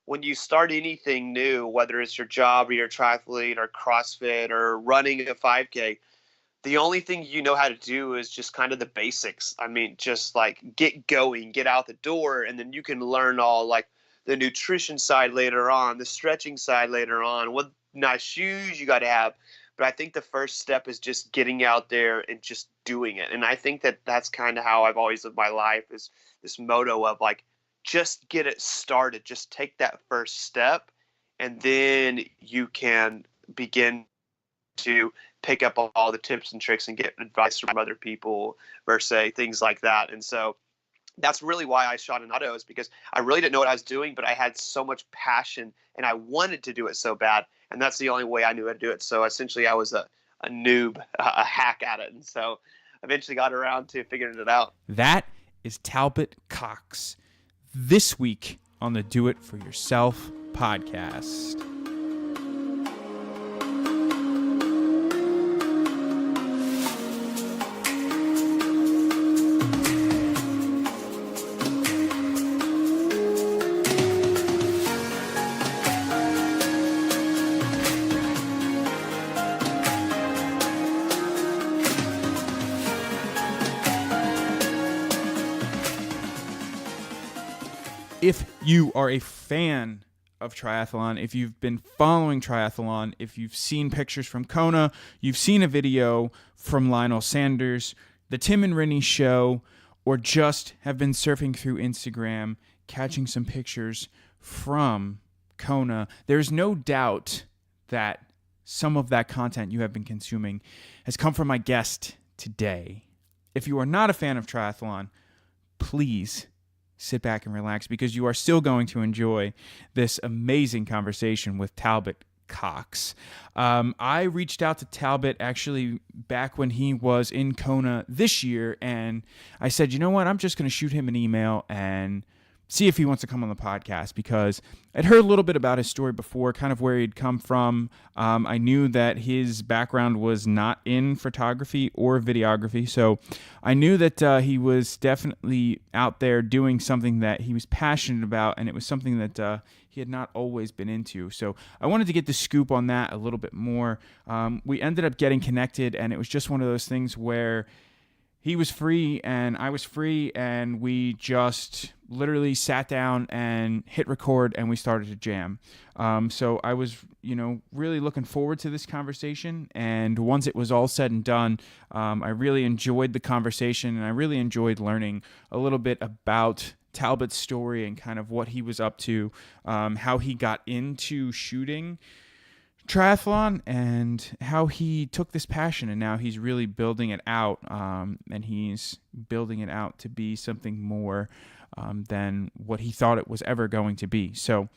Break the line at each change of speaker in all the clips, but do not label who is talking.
when you start anything new, whether it's your job or your triathlete or CrossFit or running a 5K, the only thing you know how to do is just kind of the basics. I mean, just like get going, get out the door, and then you can learn all like the nutrition side later on, the stretching side later on, what nice shoes you got to have. But I think the first step is just getting out there and just doing it. And I think that that's kind of how I've always lived my life, is this motto of like, just get it started, just take that first step, and then you can begin to pick up all the tips and tricks and get advice from other people versus say things like that. And so that's really why I shot an auto, is because I really didn't know what I was doing, but I had so much passion and I wanted to do it so bad. And that's the only way I knew how to do it. So essentially I was a noob, a hack at it. And so eventually got around to figuring it out.
That is Talbot Cox this week on the Do It For Yourself podcast. If you are a fan of triathlon, if you've been following triathlon, if you've seen pictures from Kona, you've seen a video from Lionel Sanders, the Tim and Rennie show, or just have been surfing through Instagram, catching some pictures from Kona, there's no doubt that some of that content you have been consuming has come from my guest today. If you are not a fan of triathlon, please sit back and relax, because you are still going to enjoy this amazing conversation with Talbot Cox. I reached out to Talbot actually back when he was in Kona this year, and I said, you know what, I'm just going to shoot him an email and see if he wants to come on the podcast, because I'd heard a little bit about his story before, kind of where he'd come from. I knew that his background was not in photography or videography, so I knew that he was definitely out there doing something that he was passionate about, and it was something that he had not always been into. So I wanted to get the scoop on that a little bit more. We ended up getting connected, and it was just one of those things where he was free and I was free, and we just literally sat down and hit record and we started to jam. So I was, really looking forward to this conversation. And once it was all said and done, I really enjoyed the conversation, and I really enjoyed learning a little bit about Talbot's story and kind of what he was up to, how he got into shooting triathlon, and how he took this passion and now he's really building it out, and he's building it out to be something more than what he thought it was ever going to be. So,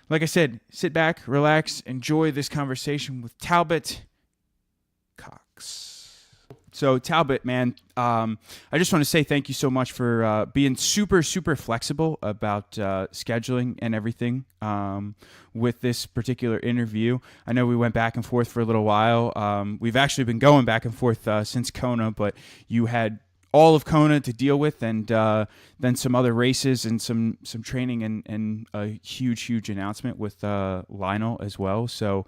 like I said, sit back, relax, enjoy this conversation with Talbot Cox. So Talbot, man, I just want to say thank you so much for being super, super flexible about scheduling and everything with this particular interview. I know we went back and forth for a little while. We've actually been going back and forth since Kona, but you had all of Kona to deal with, and then some other races and some training and a huge announcement with Lionel as well. So,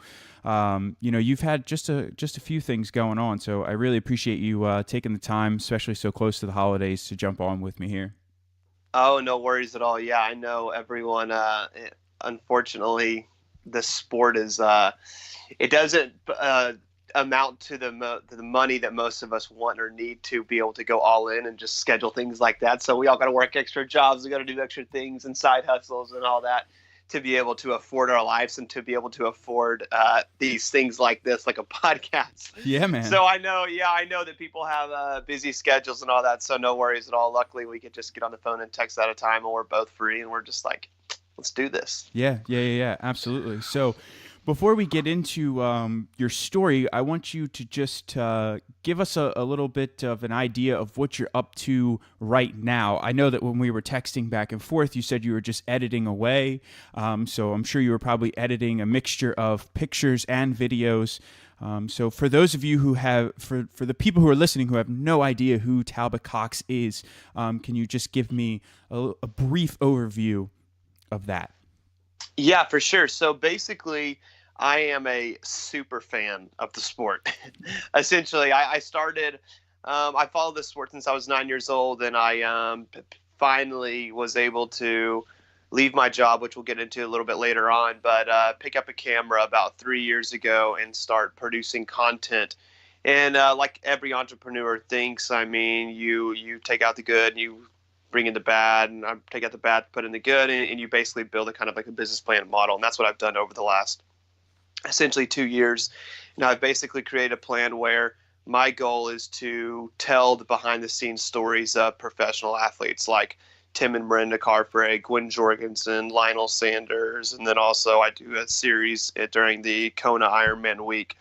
you've had just a few things going on. So I really appreciate you taking the time, especially so close to the holidays, to jump on with me here.
Oh, no worries at all. Yeah, I know everyone, unfortunately, the sport is, it doesn't amount to the money that most of us want or need to be able to go all in and just schedule things like that. So we all got to work extra jobs. We got to do extra things and side hustles and all that to be able to afford our lives and to be able to afford these things like this, like a podcast.
Yeah, man.
So I know that people have busy schedules and all that. So no worries at all. Luckily, we could just get on the phone and text at a time, and we're both free, and we're just like, let's do this.
Yeah, absolutely. So before we get into your story, I want you to just give us a little bit of an idea of what you're up to right now. I know that when we were texting back and forth, you said you were just editing away. So I'm sure you were probably editing a mixture of pictures and videos. So for those of you who have, for the people who are listening who have no idea who Talbot Cox is, can you just give me a brief overview of that?
Yeah, for sure. So basically, I am a super fan of the sport. Essentially, I started, I followed this sport since I was 9 years old, and I finally was able to leave my job, which we'll get into a little bit later on, but pick up a camera about 3 years ago and start producing content. And like every entrepreneur thinks, I mean, you take out the good, you bring in the bad, and I take out the bad, put in the good, and you basically build a kind of like a business plan model. And that's what I've done over the last essentially 2 years. And I've basically created a plan where my goal is to tell the behind the scenes stories of professional athletes like Tim and Brenda Carfrae, Gwen Jorgensen, Lionel Sanders, and then also I do a series during the Kona Ironman week,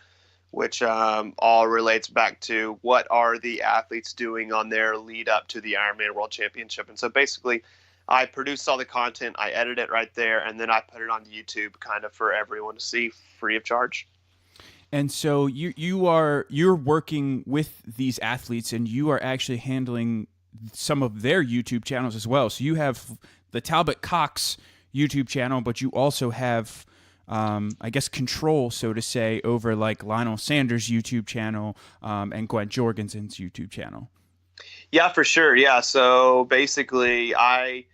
which all relates back to what are the athletes doing on their lead up to the Ironman World Championship. And so basically, I produce all the content, I edit it right there, and then I put it on YouTube kind of for everyone to see free of charge.
And so you're working with these athletes, and you are actually handling some of their YouTube channels as well. So you have the Talbot Cox YouTube channel, but you also have, I guess, control, so to say, over like Lionel Sanders' YouTube channel and Gwen Jorgensen's YouTube channel.
Yeah, for sure. Yeah. So basically, I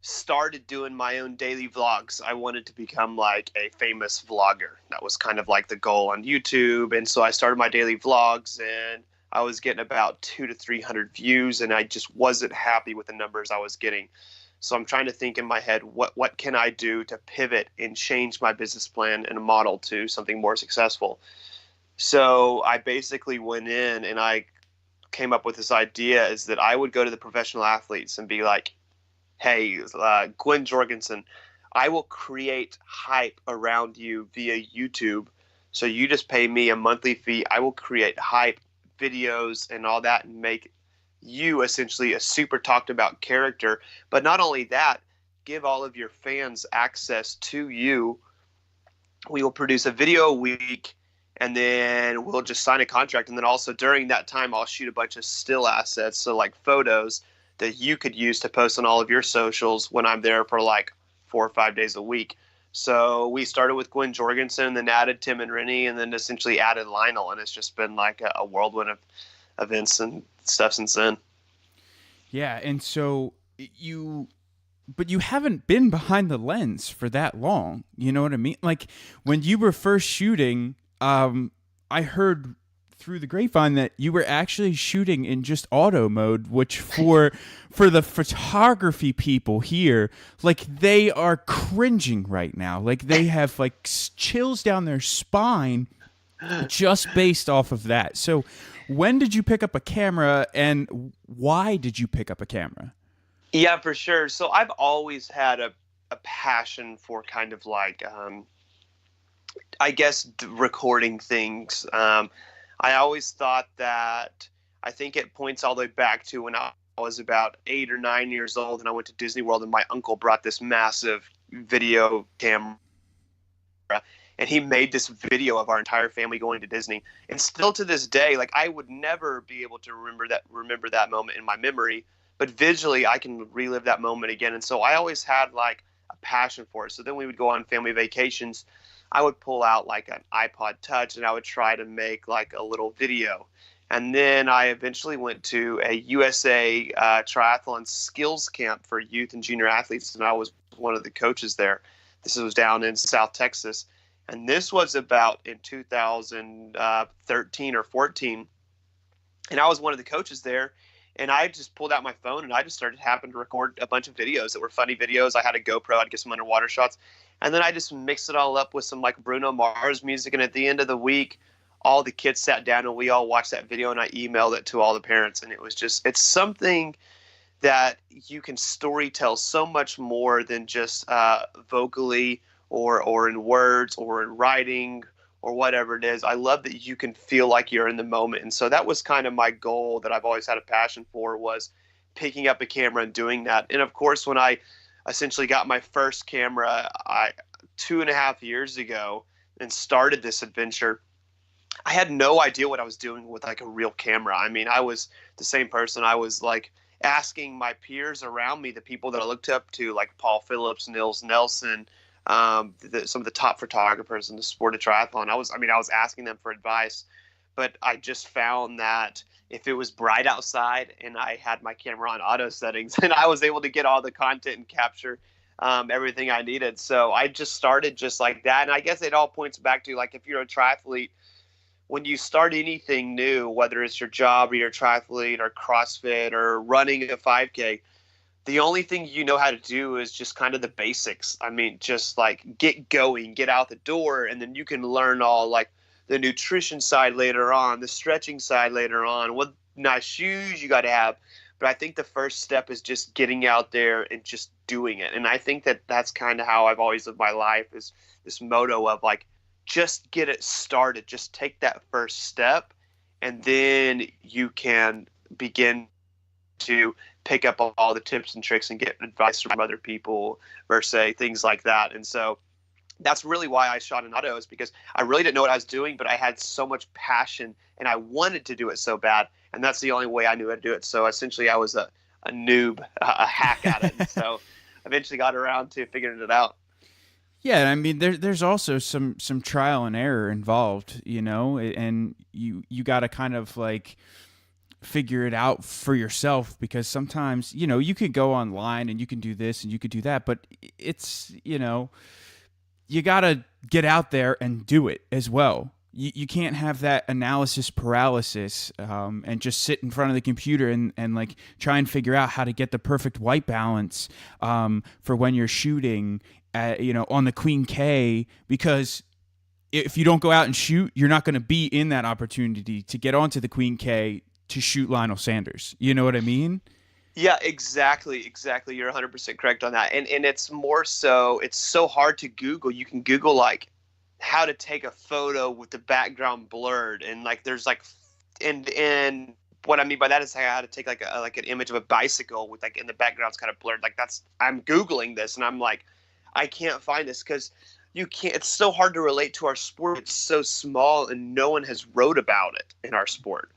started doing my own daily vlogs. I wanted to become like a famous vlogger. That was kind of like the goal on YouTube. And so I started my daily vlogs, and I was getting about 200 to 300 views, and I just wasn't happy with the numbers I was getting. So I'm trying to think in my head, what can I do to pivot and change my business plan and model to something more successful? So I basically went in and I came up with this idea is that I would go to the professional athletes and be like, hey, Gwen Jorgensen, I will create hype around you via YouTube. So you just pay me a monthly fee. I will create hype videos and all that and make you essentially a super talked about character. But not only that, give all of your fans access to you. We will produce a video a week, and then we'll just sign a contract. And then also during that time, I'll shoot a bunch of still assets. So like photos that you could use to post on all of your socials when I'm there for like 4 or 5 days a week. So we started with Gwen Jorgensen, then added Tim and Rennie, and then essentially added Lionel. And it's just been like a whirlwind of events and stuff since then.
Yeah, and so but you haven't been behind the lens for that long. You know what I mean? Like when you were first shooting, I heard through the grapevine that you were actually shooting in just auto mode, which for the photography people here, like they are cringing right now. Like they have like chills down their spine just based off of that. So when did you pick up a camera, and why did you pick up a camera?
Yeah, for sure. So I've always had a passion for kind of like, I guess, recording things. I always thought that I think it points all the way back to when I was about 8 or 9 years old, and I went to Disney World, and my uncle brought this massive video camera, and he made this video of our entire family going to Disney. And still to this day, like I would never be able to remember that moment in my memory, but visually I can relive that moment again. And so I always had like a passion for it. So then we would go on family vacations. I would pull out like an iPod Touch and I would try to make like a little video. And then I eventually went to a USA triathlon skills camp for youth and junior athletes, and I was one of the coaches there. This was down in South Texas, and this was about in 2013 or 14. And I was one of the coaches there, and I just pulled out my phone and I just started happening to record a bunch of videos that were funny videos. I had a GoPro, I'd get some underwater shots, and then I just mixed it all up with some like Bruno Mars music. And at the end of the week, all the kids sat down and we all watched that video, and I emailed it to all the parents. And it was just, it's something that you can story tell so much more than just vocally or in words or in writing or whatever it is. I love that you can feel like you're in the moment. And so that was kind of my goal that I've always had a passion for, was picking up a camera and doing that. And of course, when I essentially got my first camera 2.5 years ago and started this adventure, I had no idea what I was doing with like a real camera. I mean, I was the same person. I was like asking my peers around me, the people that I looked up to, like Paul Phillips, Nils Nelson, some of the top photographers in the sport of triathlon. I was asking them for advice, but I just found that if it was bright outside and I had my camera on auto settings, and I was able to get all the content and capture everything I needed. So I just started just like that. And I guess it all points back to, like, if you're a triathlete, when you start anything new, whether it's your job or your triathlete or CrossFit or running a 5K, the only thing you know how to do is just kind of the basics. I mean, just like get going, get out the door, and then you can learn all, like, the nutrition side later on, the stretching side later on, what nice shoes you got to have. But I think the first step is just getting out there and just doing it. And I think that that's kind of how I've always lived my life, is this motto of, like, just get it started, just take that first step, and then you can begin to pick up all the tips and tricks and get advice from other people or say things like that. And so that's really why I shot in auto, is because I really didn't know what I was doing, but I had so much passion and I wanted to do it so bad. And that's the only way I knew how to do it. So essentially I was a noob, a hack at it. And so eventually got around to figuring it out.
Yeah, I mean, there's also some trial and error involved, you know, and you got to kind of like figure it out for yourself, because sometimes, you know, you could go online and you can do this and you could do that, but it's, you know, you got to get out there and do it as well. You can't have that analysis paralysis and just sit in front of the computer and like try and figure out how to get the perfect white balance for when you're shooting you know, on the Queen K, because if you don't go out and shoot, you're not going to be in that opportunity to get onto the Queen K to shoot Lionel Sanders. You know what I mean?
Yeah, exactly. Exactly. You're 100% correct on that. And it's more so, it's so hard to Google. You can Google, like, how to take a photo with the background blurred. And, like, there's like, and what I mean by that is how to take like an image of a bicycle with, like, in the background's kind of blurred. Like, I'm Googling this and I'm like, I can't find this because you can't. It's so hard to relate to our sport. It's so small and no one has wrote about it in our sport.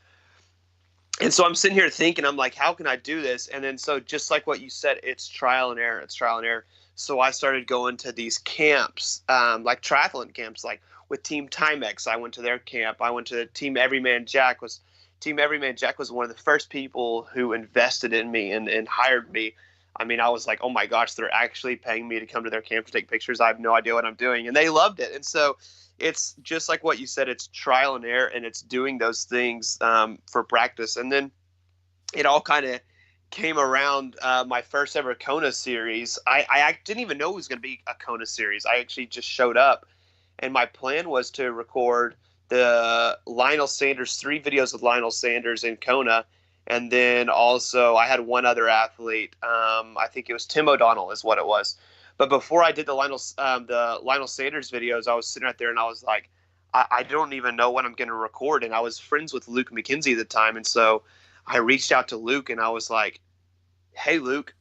And so I'm sitting here thinking, I'm like, how can I do this? And then so just like what you said, it's trial and error. It's trial and error. So I started going to these camps, like triathlon camps, like with Team Timex. I went to their camp. I went to Team Everyman Jack. Team Everyman Jack was one of the first people who invested in me and hired me. I mean, I was like, oh my gosh, they're actually paying me to come to their camp to take pictures. I have no idea what I'm doing. And they loved it. And so it's just like what you said, it's trial and error, and it's doing those things for practice. And then it all kind of came around my first ever Kona series. I didn't even know it was going to be a Kona series. I actually just showed up, and my plan was to record the Lionel Sanders, 3 videos with Lionel Sanders in Kona. And then also I had one other athlete. I think it was Tim O'Donnell is what it was. But before I did the Lionel Sanders videos, I was sitting right there and I was like, I don't even know what I'm going to record. And I was friends with Luke McKenzie at the time. And so I reached out to Luke and I was like, hey, Luke,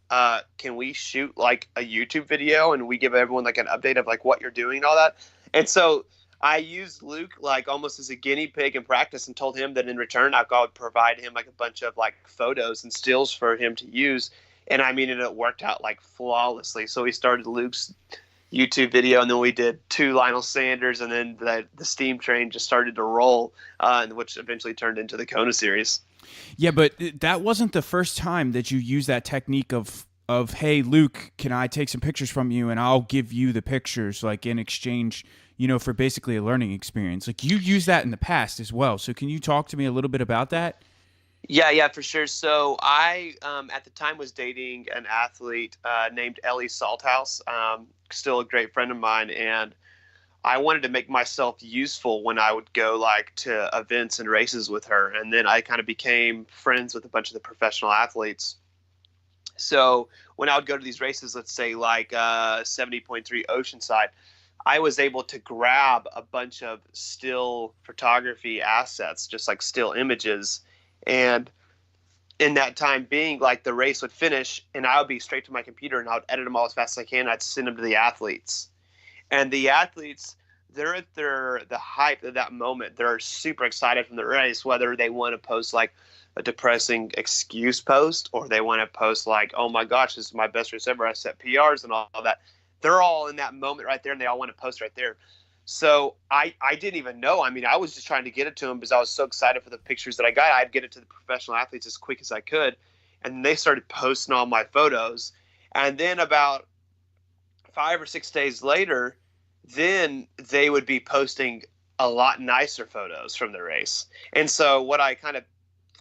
can we shoot like a YouTube video and we give everyone like an update of like what you're doing and all that? And so I used Luke like almost as a guinea pig in practice and told him that in return I would provide him like a bunch of like photos and stills for him to use. And I mean, it worked out like flawlessly. So we started Luke's YouTube video, and then we did 2 Lionel Sanders, and then the steam train just started to roll, which eventually turned into the Kona series.
Yeah, but that wasn't the first time that you used that technique of hey, Luke, can I take some pictures from you and I'll give you the pictures, like in exchange, you know, for basically a learning experience. Like you used that in the past as well. So can you talk to me a little bit about that?
Yeah, for sure. So I, at the time, was dating an athlete named Ellie Salthouse, still a great friend of mine, and I wanted to make myself useful when I would go like to events and races with her. And then I kind of became friends with a bunch of the professional athletes. So when I would go to these races, let's say like 70.3 Oceanside, I was able to grab a bunch of still photography assets, just like still images. And in that time being, like the race would finish and I would be straight to my computer and I would edit them all as fast as I can. I'd send them to the athletes. And the athletes, they're at the hype of that moment. They're super excited from the race, whether they want to post like a depressing excuse post or they want to post like, oh my gosh, this is my best race ever. I set PRs and all that. they're all in that moment right there, and they all want to post right there. So I didn't even know. I mean, I was just trying to get it to them because I was so excited for the pictures that I got. I'd get it to the professional athletes as quick as I could. And they started posting all my photos. And then about 5 or 6 days later, then they would be posting a lot nicer photos from the race. And so what I kind of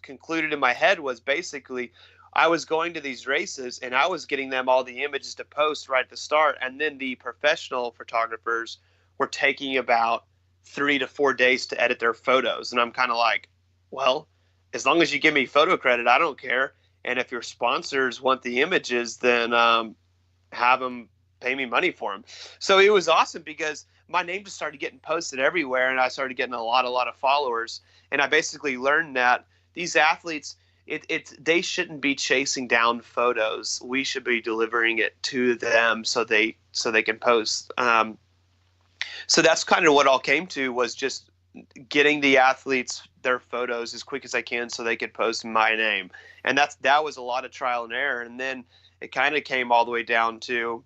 concluded in my head was basically I was going to these races and I was getting them all the images to post right at the start. And then the professional photographers were taking about 3 to 4 days to edit their photos. And I'm kind of like, well, as long as you give me photo credit, I don't care. And if your sponsors want the images, then have them pay me money for them. So it was awesome because my name just started getting posted everywhere, and I started getting a lot of followers. And I basically learned that these athletes, they shouldn't be chasing down photos. We should be delivering it to them so they can post. So that's kind of what all came to, was just getting the athletes their photos as quick as I can so they could post my name. And that was a lot of trial and error. And then it kind of came all the way down to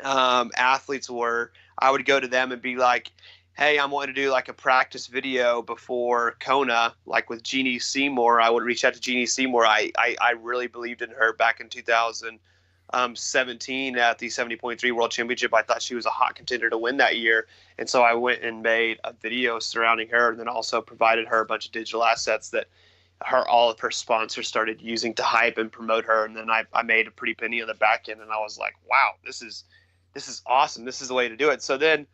athletes where I would go to them and be like, hey, I'm wanting to do like a practice video before Kona, like with Jeannie Seymour. I would reach out to Jeannie Seymour. I really believed in her back in 2017 at the 70.3 World Championship. I thought she was a hot contender to win that year. And so I went and made a video surrounding her, and then also provided her a bunch of digital assets that all of her sponsors started using to hype and promote her. And then I made a pretty penny on the back end, and I was like, wow, this is awesome. This is the way to do it. So then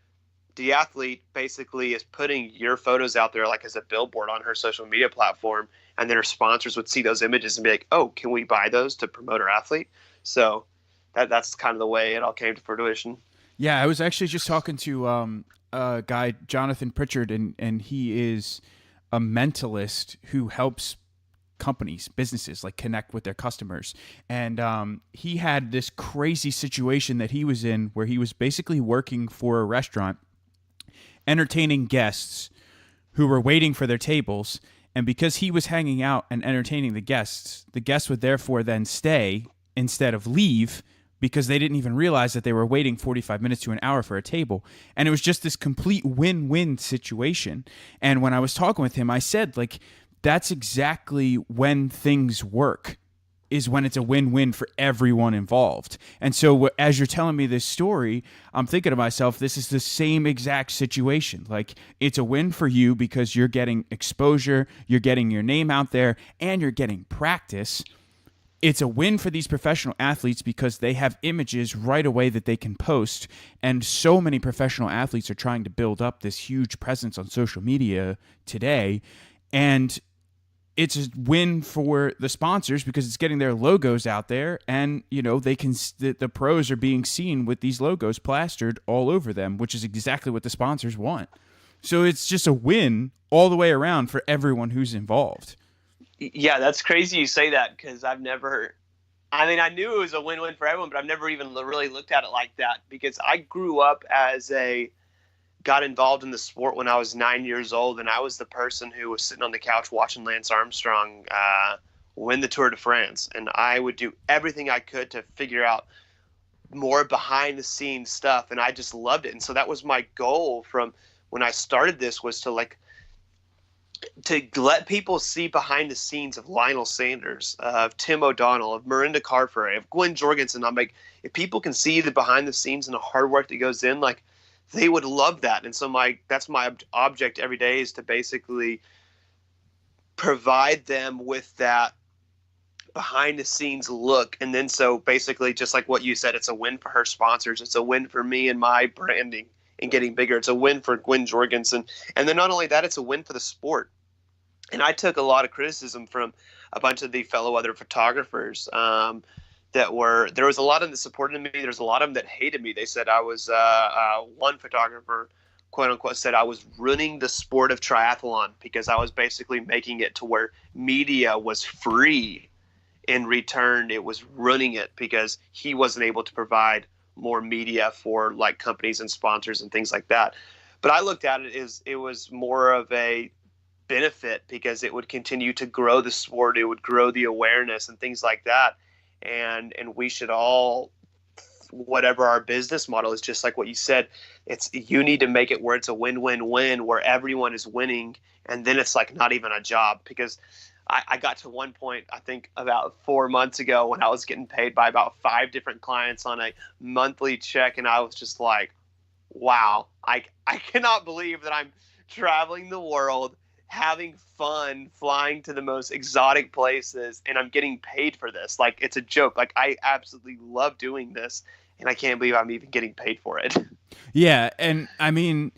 the athlete basically is putting your photos out there like as a billboard on her social media platform, and then her sponsors would see those images and be like, oh, can we buy those to promote our athlete? So that's kind of the way it all came to fruition.
Yeah, I was actually just talking to a guy, Jonathan Pritchard, and he is a mentalist who helps companies, businesses, like connect with their customers. And he had this crazy situation that he was in where he was basically working for a restaurant, entertaining guests who were waiting for their tables. And because he was hanging out and entertaining the guests would therefore then stay instead of leave, because they didn't even realize that they were waiting 45 minutes to an hour for a table. And it was just this complete win-win situation. And when I was talking with him, I said, like, that's exactly when things work, is when it's a win-win for everyone involved. And so as you're telling me this story, I'm thinking to myself, this is the same exact situation. Like, it's a win for you because you're getting exposure, you're getting your name out there, and you're getting practice. It's a win for these professional athletes because they have images right away that they can post. And so many professional athletes are trying to build up this huge presence on social media today. And it's a win for the sponsors because it's getting their logos out there, and the pros are being seen with these logos plastered all over them, which is exactly what the sponsors want. So it's just a win all the way around for everyone who's involved.
Yeah, that's crazy you say that, because I knew it was a win-win for everyone, but I've never even really looked at it like that, because I grew up got involved in the sport when I was 9 years old, and I was the person who was sitting on the couch watching Lance Armstrong win the Tour de France. And I would do everything I could to figure out more behind the scenes stuff. And I just loved it. And so that was my goal from when I started this, was to let people see behind the scenes of Lionel Sanders, of Tim O'Donnell, of Miranda Carfrae, of Gwen Jorgensen. I'm like, if people can see the behind the scenes and the hard work that goes in, like, they would love that. And so that's my object every day, is to basically provide them with that behind the scenes look. And then so basically, just like what you said, it's a win for her sponsors. It's a win for me and my branding and getting bigger. It's a win for Gwen Jorgensen. And then not only that, it's a win for the sport. And I took a lot of criticism from a bunch of the fellow other photographers, there was a lot of them that supported me. There's a lot of them that hated me. They said I was, one photographer, quote unquote, said I was ruining the sport of triathlon because I was basically making it to where media was free. In return, it was ruining it because he wasn't able to provide more media for like companies and sponsors and things like that. But I looked at it as it was more of a benefit because it would continue to grow the sport. It would grow the awareness and things like that. And we should all whatever our business model is, just like what you said, you need to make it where it's a win-win-win, where everyone is winning, and then it's like not even a job. Because I got to one point, I think about 4 months ago, when I was getting paid by about 5 different clients on a monthly check, and I was just like, wow, I cannot believe that I'm traveling the world, having fun, flying to the most exotic places, and I'm getting paid for this. Like, it's a joke. Like, I absolutely love doing this, and I can't believe I'm even getting paid for it.
Yeah, and I mean,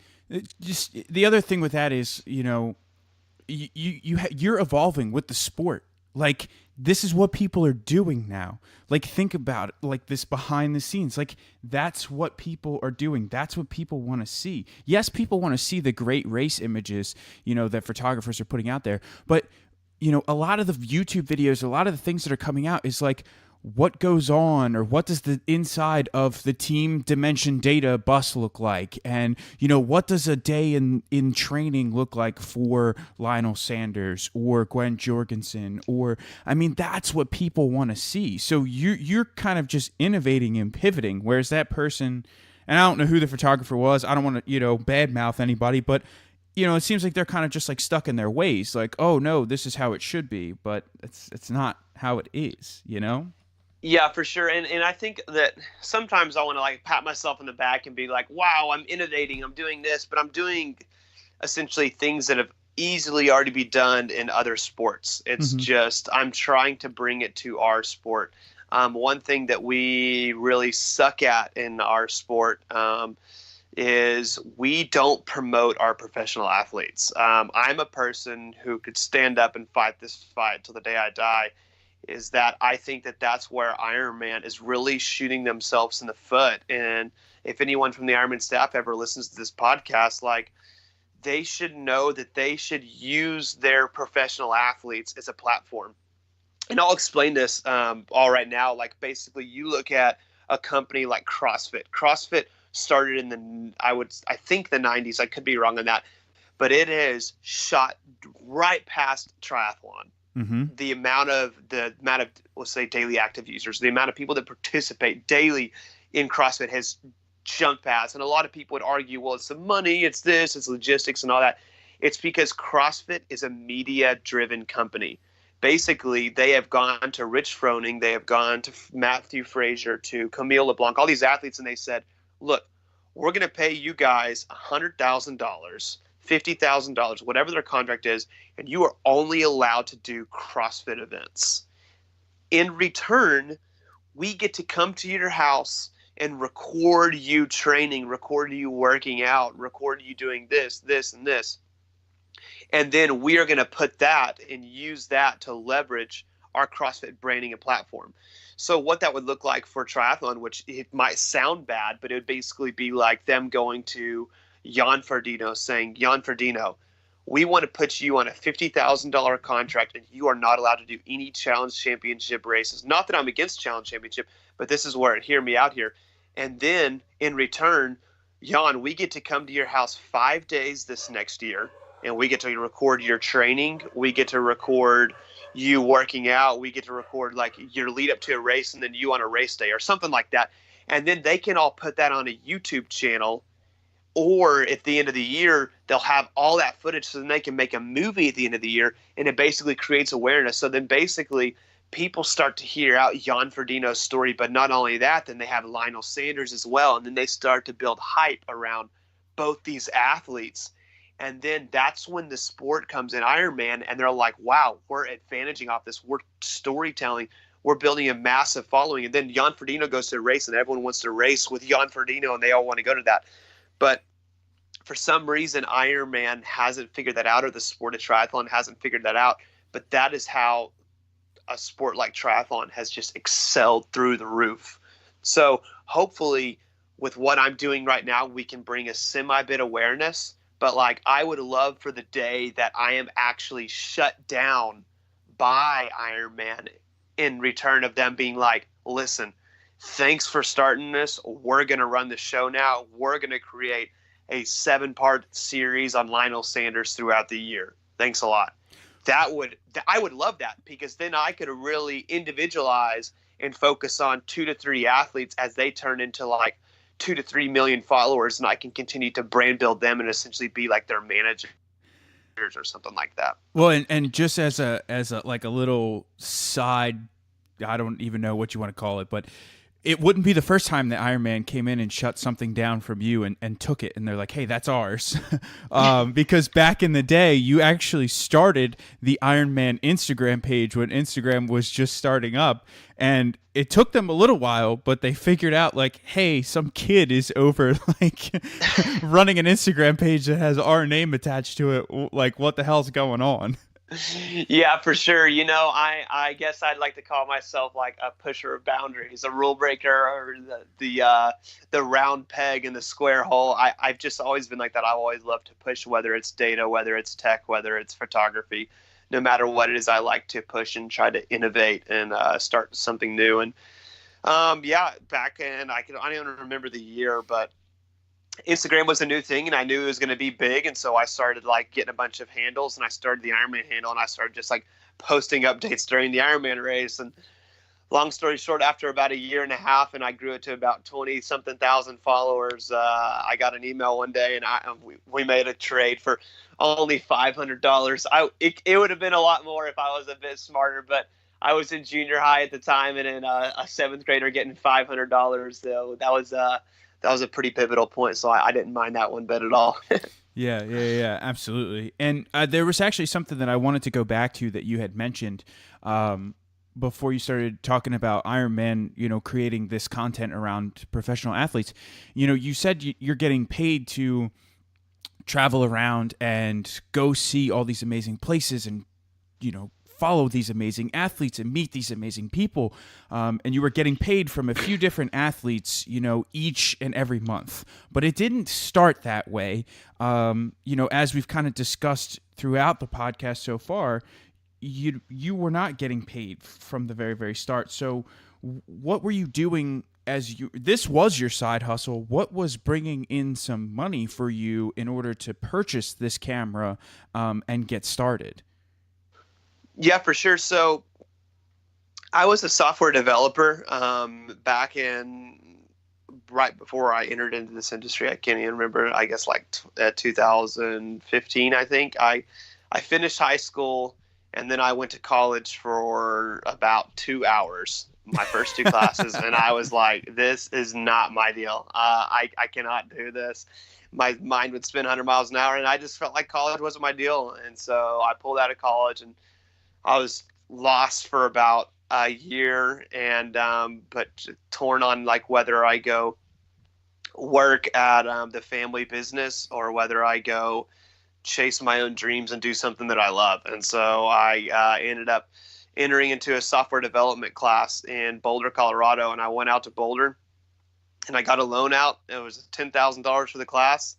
just the other thing with that is, you're evolving with the sport. Like, this is what people are doing now. Like, think about it, like this behind the scenes. Like, that's what people are doing. That's what people want to see. Yes, people want to see the great race images, that photographers are putting out there. But, a lot of the YouTube videos, a lot of the things that are coming out is like, what goes on, or what does the inside of the team dimension data bus look like, and what does a day in training look like for Lionel Sanders or Gwen Jorgensen, or I mean, that's what people want to see. So you're kind of just innovating and pivoting, whereas that person, and I don't know who the photographer was, I don't want to badmouth anybody, but it seems like they're kind of just like stuck in their ways, like, oh no, this is how it should be, but it's not how it is.
Yeah, for sure. And I think that sometimes I want to like pat myself on the back and be like, wow, I'm innovating, I'm doing this, but I'm doing essentially things that have easily already be done in other sports. It's just, I'm trying to bring it to our sport. One thing that we really suck at in our sport is we don't promote our professional athletes. I'm a person who could stand up and fight this fight till the day I die. Is that I think that that's where Ironman is really shooting themselves in the foot. And if anyone from the Ironman staff ever listens to this podcast, like, they should know that they should use their professional athletes as a platform. And I'll explain this all right now. Like, basically, you look at a company like CrossFit. CrossFit started in I think the 90s. I could be wrong on that, but it has shot right past triathlon. The amount of let's say daily active users, the amount of people that participate daily in CrossFit has jumped past. And a lot of people would argue, well, it's the money, it's this, it's logistics and all that. It's because CrossFit is a media-driven company. Basically, they have gone to Rich Froning, they have gone to Matthew Frazier, to Camille LeBlanc, all these athletes, and they said, look, we're going to pay you guys $100,000, $50,000, whatever their contract is, and you are only allowed to do CrossFit events. In return, we get to come to your house and record you training, record you working out, record you doing this, this, and this. And then we are going to put that and use that to leverage our CrossFit branding and platform. So what that would look like for triathlon, which it might sound bad, but it would basically be like them going to Jan Fardino saying, Jan Fardino, we want to put you on a $50,000 contract, and you are not allowed to do any Challenge Championship races. Not that I'm against Challenge Championship, but this is where, hear me out here. And then in return, Jan, we get to come to your house 5 days this next year, and we get to record your training. We get to record you working out. We get to record like your lead up to a race, and then you on a race day or something like that. And then they can all put that on a YouTube channel. Or at the end of the year, they'll have all that footage, so then they can make a movie at the end of the year, and it basically creates awareness. So then basically people start to hear out Jan Fardino's story, but not only that, then they have Lionel Sanders as well, and then they start to build hype around both these athletes. And then that's when the sport comes in, Ironman, and they're like, wow, we're advantaging off this. We're storytelling. We're building a massive following. And then Jan Fardino goes to a race, and everyone wants to race with Jan Fardino, and they all want to go to that. But for some reason, Ironman hasn't figured that out, or the sport of triathlon hasn't figured that out. But that is how a sport like triathlon has just excelled through the roof. So hopefully with what I'm doing right now, we can bring a semi-bit awareness. But like, I would love for the day that I am actually shut down by Ironman in return of them being like, listen, thanks for starting this. We're going to run the show now. We're going to create a 7-part series on Lionel Sanders throughout the year. Thanks a lot. I would love that, because then I could really individualize and focus on 2 to 3 athletes as they turn into like 2 to 3 million followers, and I can continue to brand build them and essentially be like their manager or something like that.
Well, and just as a like a little side, I don't even know what you want to call it, but it wouldn't be the first time that Iron Man came in and shut something down from you and took it, and they're like, hey, that's ours. Because back in the day, you actually started the Iron Man Instagram page when Instagram was just starting up, and it took them a little while, but they figured out, like, hey, some kid is over, like, running an Instagram page that has our name attached to it. Like, what the hell's going on?
Yeah, for sure. I guess I'd like to call myself like a pusher of boundaries, a rule breaker, or the round peg in the square hole. I've just always been like that. I've always loved to push, whether it's data, whether it's tech, whether it's photography. No matter what it is, I like to push and try to innovate and start something new. And back in I don't even remember the year, but Instagram was a new thing, and I knew it was going to be big, and so I started like getting a bunch of handles, and I started the Ironman handle, and I started just like posting updates during the Ironman race. And long story short, after about a year and a half, and I grew it to about 20 something thousand followers, I got an email one day, and we made a trade for only $500. It would have been a lot more if I was a bit smarter, but I was in junior high at the time, and in a seventh grader getting $500, so that was a pretty pivotal point, so I didn't mind that one bit at all.
Yeah, absolutely. And there was actually something that I wanted to go back to that you had mentioned before you started talking about Iron Man, creating this content around professional athletes. You said you're getting paid to travel around and go see all these amazing places and, follow these amazing athletes and meet these amazing people. And you were getting paid from a few different athletes, each and every month. But it didn't start that way. As we've kind of discussed throughout the podcast so far, you were not getting paid from the very, very start. So what were you doing this was your side hustle? What was bringing in some money for you in order to purchase this camera and get started?
Yeah, for sure. So I was a software developer back in right before I entered into this industry. I can't even remember. I guess like 2015. I think I finished high school, and then I went to college for about 2 hours, my first two classes, and I was like, "This is not my deal. I cannot do this." My mind would spin 100 miles an hour, and I just felt like college wasn't my deal, and so I pulled out of college and I was lost for about a year, and but torn on like whether I go work at the family business or whether I go chase my own dreams and do something that I love. And so I ended up entering into a software development class in Boulder, Colorado, and I went out to Boulder and I got a loan out. It was $10,000 for the class.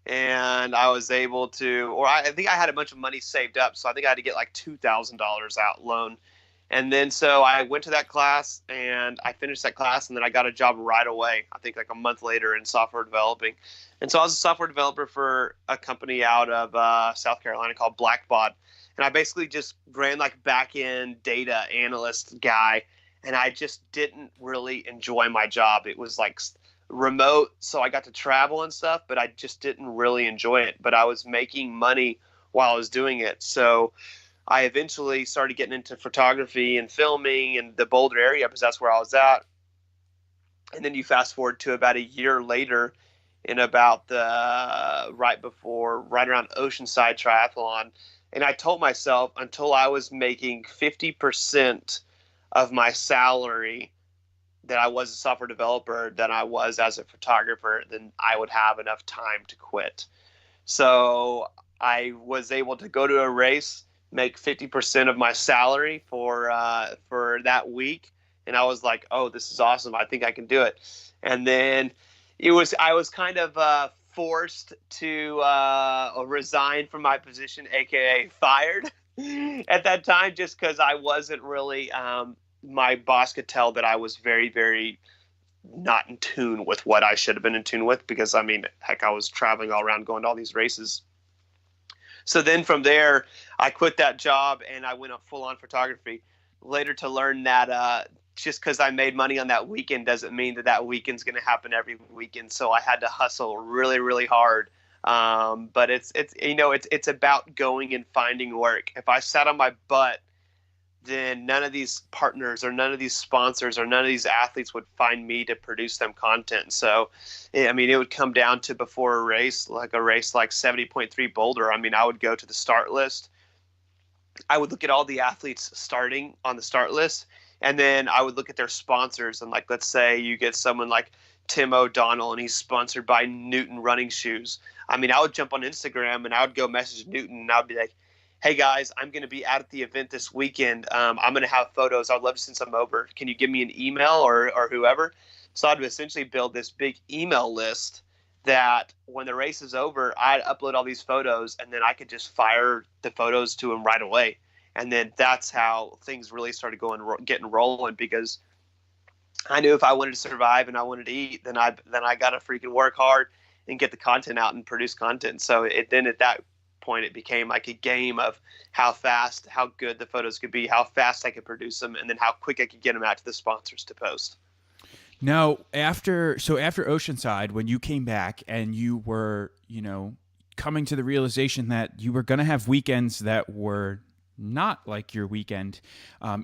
And I was able to, or I think I had a bunch of money saved up, so I think I had to get like $2,000 out loan. And then so I went to that class and I finished that class, and then I got a job right away, I think like a month later, in software developing. And so I was a software developer for a company out of South Carolina called Blackbaud. And I basically just ran like back-end data analyst guy, and I just didn't really enjoy my job. It was like remote, so I got to travel and stuff, but I just didn't really enjoy it. But I was making money while I was doing it. So I eventually started getting into photography and filming in the Boulder area because that's where I was at. And then you fast forward to about a year later, in about the right around Oceanside Triathlon. And I told myself until I was making 50% of my salary that I was a software developer than I was as a photographer, then I would have enough time to quit. So I was able to go to a race, make 50% of my salary for that week, and I was like, "Oh, this is awesome! I think I can do it." And then I was kind of forced to resign from my position, aka fired, at that time, just because I wasn't really. My boss could tell that I was very, very not in tune with what I should have been in tune with, because I mean, heck, I was traveling all around going to all these races. So then from there, I quit that job and I went up full on photography, later to learn that just because I made money on that weekend doesn't mean that that weekend's going to happen every weekend. So I had to hustle really, really hard. But it's about going and finding work. If I sat on my butt, then none of these partners or none of these sponsors or none of these athletes would find me to produce them content. So, I mean, it would come down to before a race like 70.3 Boulder. I mean, I would go to the start list. I would look at all the athletes starting on the start list, and then I would look at their sponsors. And like, let's say you get someone like Tim O'Donnell and he's sponsored by Newton running shoes. I mean, I would jump on Instagram and I would go message Newton and I would be like, hey guys, I'm going to be at the event this weekend. I'm going to have photos. I'd love to send some over. Can you give me an email or whoever? So I'd essentially build this big email list that when the race is over, I'd upload all these photos and then I could just fire the photos to them right away. And then that's how things really started getting rolling, because I knew if I wanted to survive and I wanted to eat, then I got to freaking work hard and get the content out and produce content. So then at that point, it became like a game of how fast, how good the photos could be, how fast I could produce them, and then how quick I could get them out to the sponsors to post.
Now, after Oceanside, when you came back and you were, coming to the realization that you were going to have weekends that were not like your weekend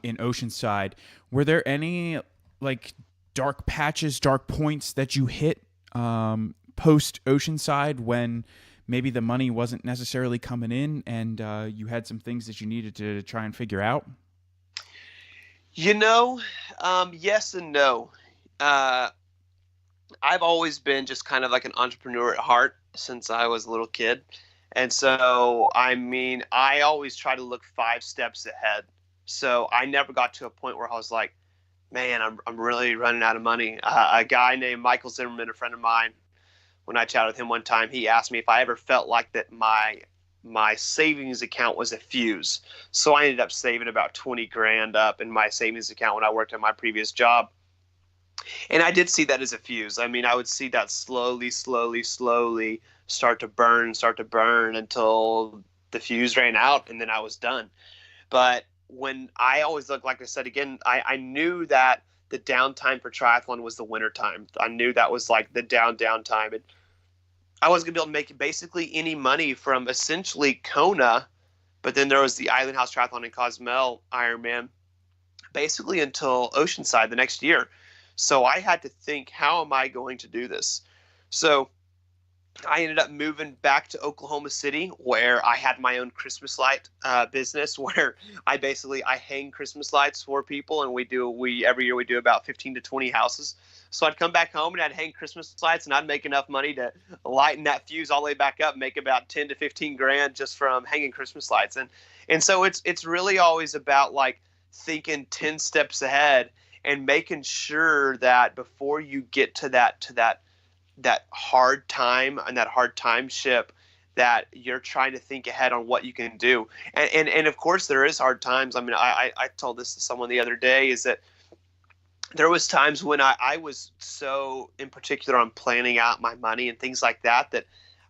in Oceanside, were there any like dark patches, dark points that you hit post Oceanside when maybe the money wasn't necessarily coming in and you had some things that you needed to try and figure out?
Yes and no. I've always been just kind of like an entrepreneur at heart since I was a little kid. And so, I mean, I always try to look 5 steps ahead. So I never got to a point where I was like, man, I'm really running out of money. A guy named Michael Zimmerman, a friend of mine, when I chatted with him one time, he asked me if I ever felt like that my savings account was a fuse. So I ended up saving about 20 grand up in my savings account when I worked at my previous job. And I did see that as a fuse. I mean, I would see that slowly start to burn until the fuse ran out, and then I was done. But when I always look, like I said, again, I knew that the downtime for triathlon was the winter time. I knew that was like the downtime. And I wasn't going to be able to make basically any money from essentially Kona, but then there was the Island House Triathlon and Cozumel Ironman, basically until Oceanside the next year. So I had to think, how am I going to do this? So I ended up moving back to Oklahoma City, where I had my own Christmas light business, where I hang Christmas lights for people, and every year we do about 15 to 20 houses. So I'd come back home and I'd hang Christmas lights, and I'd make enough money to lighten that fuse all the way back up, make about 10 to 15 grand just from hanging Christmas lights. And so it's really always about like thinking 10 steps ahead and making sure that before you get to that hard time and that hard time ship, that you're trying to think ahead on what you can do. And of course there is hard times. I mean, I told this to someone the other day, is that there was times when I was so in particular on planning out my money and things like that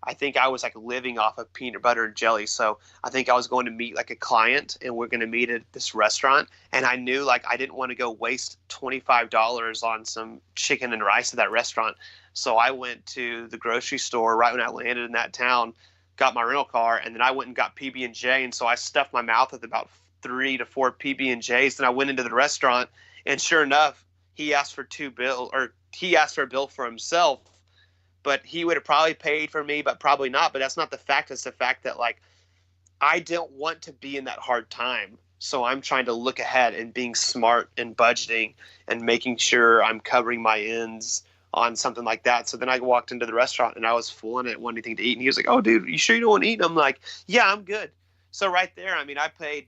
I think I was like living off of peanut butter and jelly. So I think I was going to meet like a client, and we're going to meet at this restaurant. And I knew like I didn't want to go waste $25 on some chicken and rice at that restaurant. So I went to the grocery store right when I landed in that town, got my rental car, and then I went and got PB&J. And so I stuffed my mouth with about 3 to 4 PB&Js. Then I went into the restaurant, and sure enough, he asked for a bill for himself. But he would have probably paid for me, but probably not. But that's not the fact. It's the fact that like I don't want to be in that hard time. So I'm trying to look ahead and being smart and budgeting and making sure I'm covering my ends on something like that. So then I walked into the restaurant and I was full on it, wanting anything to eat. And he was like, "Oh, dude, you sure you don't want to eat?" And I'm like, "Yeah, I'm good." So right there, I mean, I paid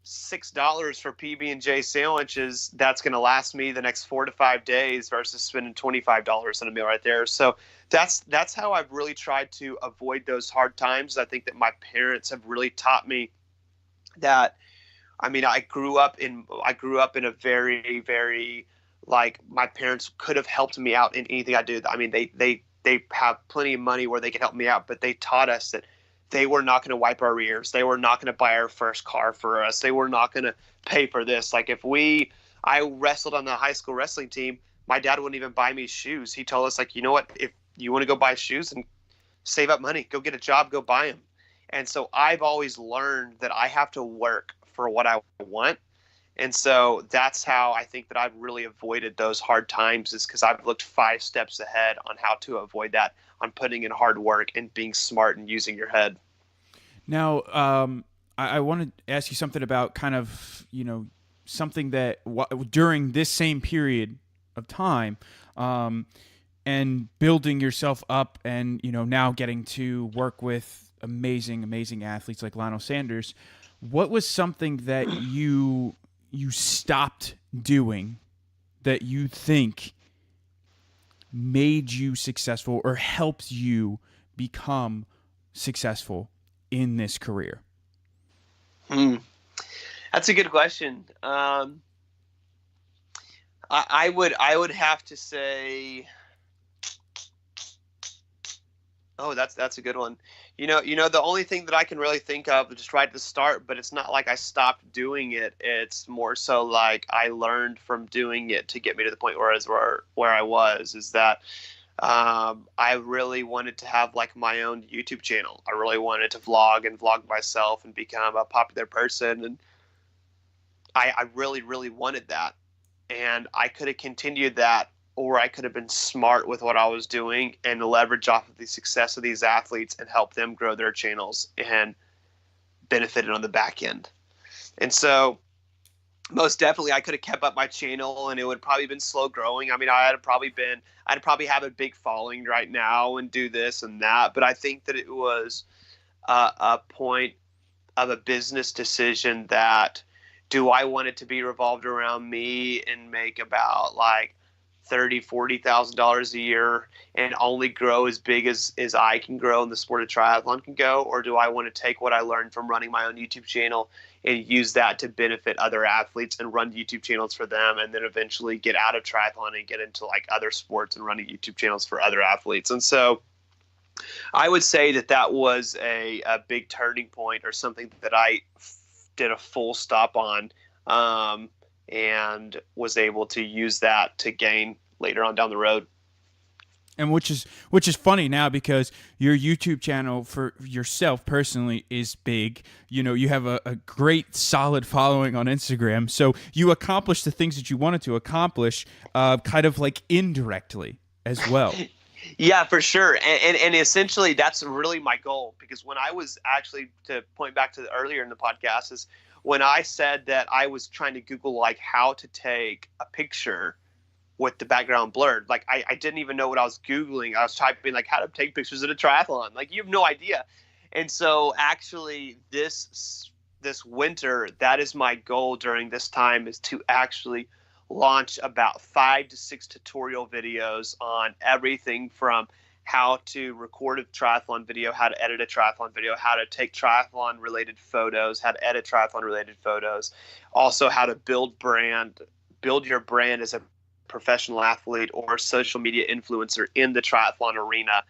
$6 for PB&J sandwiches. That's going to last me the next 4 to 5 days versus spending $25 on a meal right there. So that's how I've really tried to avoid those hard times. I think that my parents have really taught me that. I mean, I grew up in a very, very, like, my parents could have helped me out in anything I do. I mean, they have plenty of money where they can help me out, but they taught us that they were not going to wipe our ears. They were not going to buy our first car for us. They were not going to pay for this. Like, if I wrestled on the high school wrestling team. My dad wouldn't even buy me shoes. He told us, like, you know what, if you want to go buy shoes and save up money, go get a job, go buy them. And so I've always learned that I have to work for what I want. And so that's how I think that I've really avoided those hard times, is because I've looked 5 steps ahead on how to avoid that, on putting in hard work and being smart and using your head.
Now, I want to ask you something about kind of, something that during this same period of time, and building yourself up, and now getting to work with amazing athletes like Lionel Sanders. What was something that you stopped doing that you think made you successful or helped you become successful in this career?
That's a good question. I would have to say, oh, that's a good one. The only thing that I can really think of just right at the start, but it's not like I stopped doing it. It's more so like I learned from doing it to get me to the point where I was, is that I really wanted to have like my own YouTube channel. I really wanted to vlog myself and become a popular person. And I really, really wanted that. And I could have continued that, or I could have been smart with what I was doing and leverage off of the success of these athletes and help them grow their channels and benefited on the back end. And so most definitely I could have kept up my channel and it would probably been slow growing. I mean, I'd probably have a big following right now and do this and that. But I think that it was a point of a business decision that, do I want it to be revolved around me and make about like $30,000-$40,000 a year and only grow as big as I can grow and the sport of triathlon can go? Or do I want to take what I learned from running my own YouTube channel and use that to benefit other athletes and run YouTube channels for them, and then eventually get out of triathlon and get into like other sports and running YouTube channels for other athletes? And so I would say that was a big turning point, or something that I did a full stop on, and was able to use that to gain later on down the road.
And which is funny now, because your YouTube channel for yourself personally is big. You have a great solid following on Instagram. So you accomplished the things that you wanted to accomplish, kind of like indirectly as well.
Yeah, for sure. And essentially that's really my goal, because when I was actually, to point back to earlier in the podcast, is when I said that I was trying to Google like how to take a picture with the background blurred. Like I didn't even know what I was Googling. I was typing like how to take pictures at a triathlon. Like, you have no idea. And so actually this winter, that is my goal during this time, is to actually launch about 5 to 6 tutorial videos on everything from how to record a triathlon video, how to edit a triathlon video, how to take triathlon related photos, how to edit triathlon related photos, also how to build your brand as a professional athlete or social media influencer in the triathlon arena.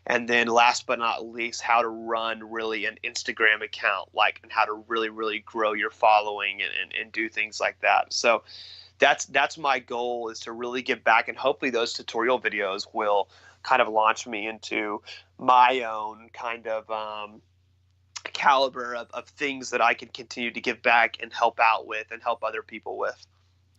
And then last but not least, how to run really an Instagram account, and how to really, really grow your following and do things like that. So that's my goal, is to really get back, and hopefully those tutorial videos will kind of launch me into my own kind of caliber of things that I can continue to give back and help out with and help other people with.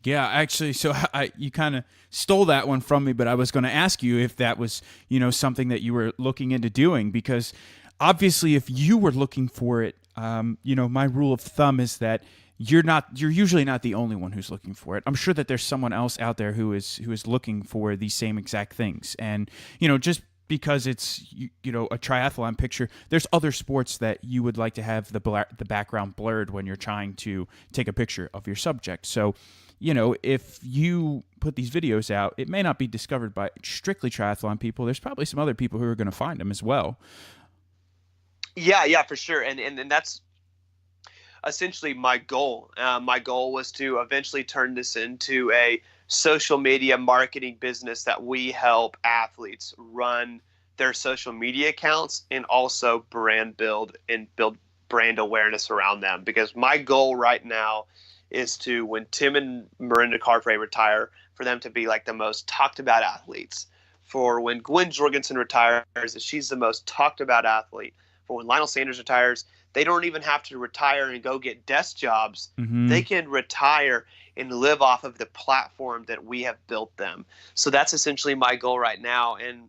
Yeah, actually, so you kind of stole that one from me, but I was going to ask you if that was, something that you were looking into doing, because obviously if you were looking for it, my rule of thumb is that you're usually not the only one who's looking for it. I'm sure that there's someone else out there who is looking for these same exact things. And, just because it's, a triathlon picture, there's other sports that you would like to have the background blurred when you're trying to take a picture of your subject. So, if you put these videos out, it may not be discovered by strictly triathlon people. There's probably some other people who are going to find them as well.
Yeah, for sure. And that's essentially my goal. My goal was to eventually turn this into a social media marketing business that we help athletes run their social media accounts and also brand build and build brand awareness around them. Because my goal right now is to, when Tim and Miranda Carfrae retire, for them to be like the most talked about athletes. For when Gwen Jorgensen retires, she's the most talked about athlete. For when Lionel Sanders retires, they don't even have to retire and go get desk jobs.
Mm-hmm.
They can retire and live off of the platform that we have built them. So that's essentially my goal right now. And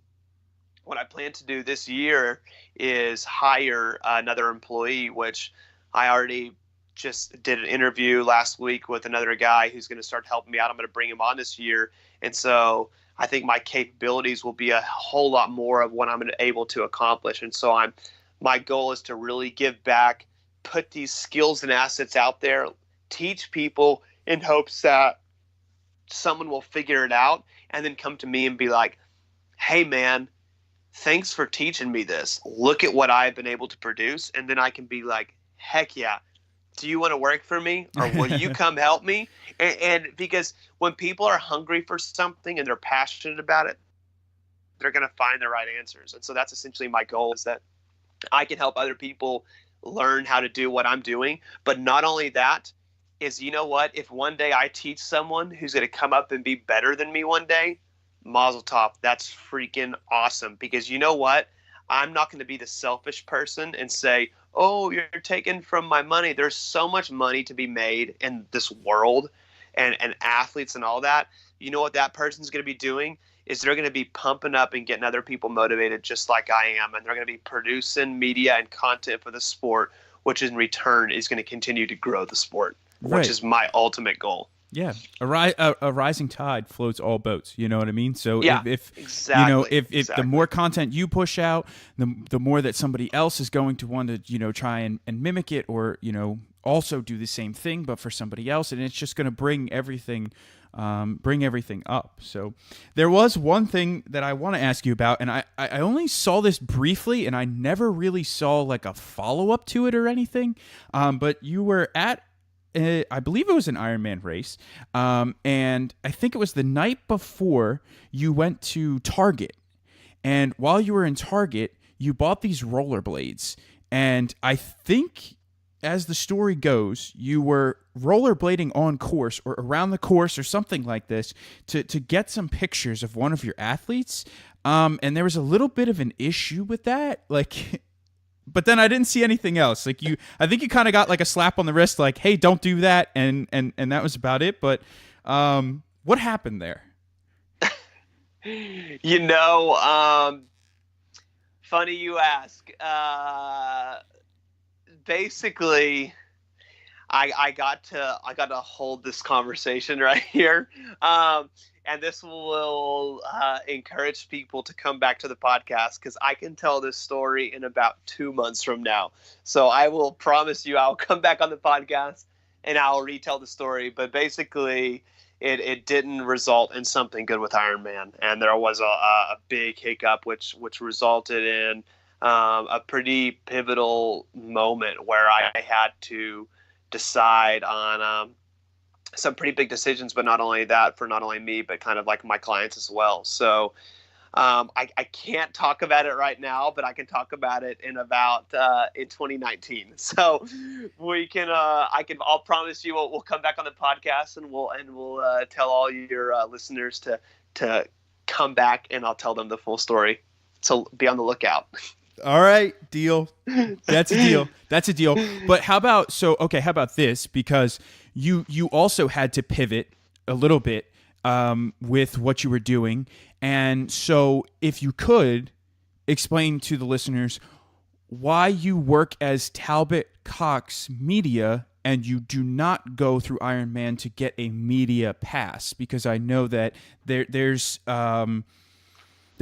what I plan to do this year is hire another employee, which I already just did an interview last week with another guy who's going to start helping me out. I'm going to bring him on this year. And so I think my capabilities will be a whole lot more of what I'm able to accomplish. And so my goal is to really give back, put these skills and assets out there, teach people in hopes that someone will figure it out and then come to me and be like, hey, man, thanks for teaching me this. Look at what I've been able to produce. And then I can be like, heck yeah. Do you want to work for me, or will you come help me? And because when people are hungry for something and they're passionate about it, they're going to find the right answers. And so that's essentially my goal, is that I can help other people learn how to do what I'm doing. But not only that, is, you know what? If one day I teach someone who's going to come up and be better than me one day, mazel tov, that's freaking awesome. Because you know what? I'm not going to be the selfish person and say, oh, you're taking from my money. There's so much money to be made in this world, and athletes and all that. You know what that person's going to be doing is they're going to be pumping up and getting other people motivated just like I am. And they're going to be producing media and content for the sport, which in return is going to continue to grow the sport, which is my ultimate goal.
Yeah, a rising tide floats all boats. You know what I mean? So
yeah,
if
exactly,
if the more content you push out, the more that somebody else is going to want to try and mimic it, or also do the same thing but for somebody else, and it's just going to bring everything up. So there was one thing that I want to ask you about, and I only saw this briefly, and I never really saw like a follow up to it or anything. But you were at, I believe it was an Ironman race, and I think it was the night before you went to Target. And while you were in Target, you bought these rollerblades. And I think, as the story goes, you were rollerblading on course or around the course or something like this to get some pictures of one of your athletes. And there was a little bit of an issue with that. But then I didn't see anything else. I think you kind of got like a slap on the wrist, like, hey, don't do that. And that was about it. But what happened there?
Funny you ask. Basically, I got to hold this conversation right here. And this will encourage people to come back to the podcast, because I can tell this story in about 2 months from now. So I will promise you I'll come back on the podcast and I'll retell the story. But basically, it didn't result in something good with Ironman. And there was a big hiccup, which resulted in a pretty pivotal moment where I had to decide on some pretty big decisions, but not only that, for not only me, but kind of like my clients as well. So I can't talk about it right now, but I can talk about it in 2019. So we can, I'll promise you we'll come back on the podcast and we'll tell all your listeners to come back, and I'll tell them the full story. So be on the lookout.
All right, deal. That's a deal. But how about this? Because you also had to pivot a little bit with what you were doing. And so if you could explain to the listeners why you work as Talbot Cox Media and you do not go through Ironman to get a media pass, because I know that there's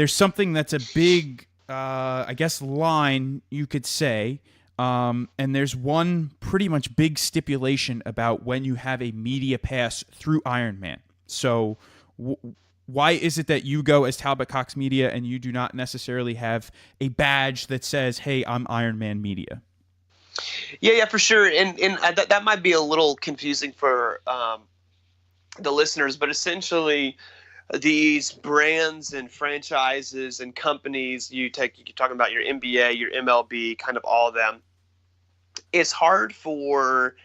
something that's a big I guess line, you could say, and there's one pretty much big stipulation about when you have a media pass through Ironman. So why is it that you go as Talbot Cox Media and you do not necessarily have a badge that says, hey, I'm Ironman Media?
Yeah, for sure. And that might be a little confusing for the listeners, but essentially these brands and franchises and companies you're talking about, your NBA, your MLB, kind of all of them. It's hard for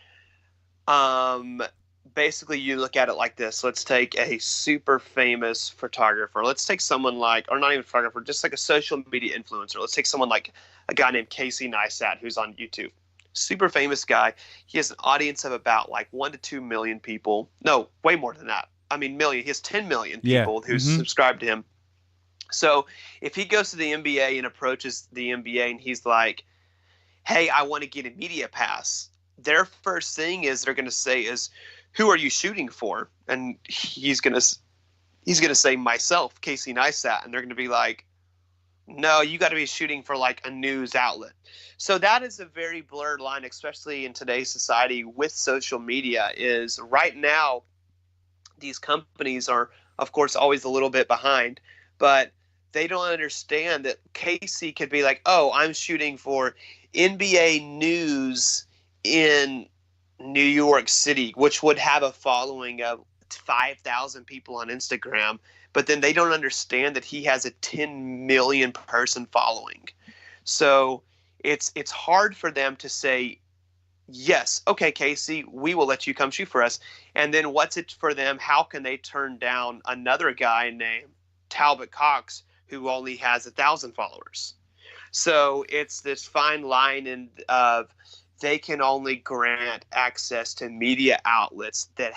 basically you look at it like this. Let's take a super famous photographer. Let's take someone like, or not even photographer, just like a social media influencer. Let's take someone like a guy named Casey Neistat who's on YouTube. Super famous guy. He has an audience of about like 1 to 2 million people. No, way more than that. I mean, million. He has 10 million
Yeah.
people who subscribe to him. So if he goes to the NBA and approaches the NBA and he's like, hey, I want to get a media pass, their first thing is they're going to say is, who are you shooting for? And he's going to say myself, Casey Neistat. And they're going to be like, no, you got to be shooting for like a news outlet. So that is a very blurred line, especially in today's society with social media. Is right now these companies are, of course, always a little bit behind, but they don't understand that Casey could be like, oh, I'm shooting for NBA News in New York City, which would have a following of 5,000 people on Instagram. But then they don't understand that he has a 10 million person following. So it's hard for them to say, yes, okay, Casey, we will let you come shoot for us. And then what's it for them? How can they turn down another guy named Talbot Cox who only has 1,000 followers? So it's this fine line of they can only grant access to media outlets that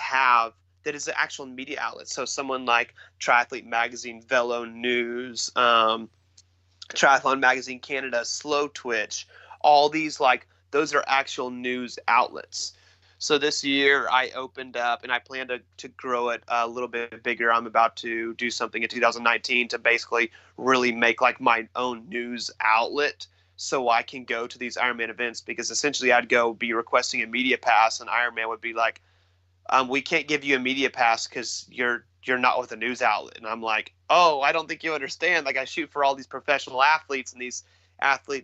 is an actual media outlet. So someone like Triathlete Magazine, Velo News, Triathlon Magazine Canada, Slow Twitch, all these, like, those are actual news outlets. So this year I opened up and I plan to grow it a little bit bigger. I'm about to do something in 2019 to basically really make like my own news outlet so I can go to these Ironman events, because essentially I'd go be requesting a media pass and Ironman would be like, we can't give you a media pass because you're not with a news outlet. And I'm like, oh, I don't think you understand. Like, I shoot for all these professional athletes, and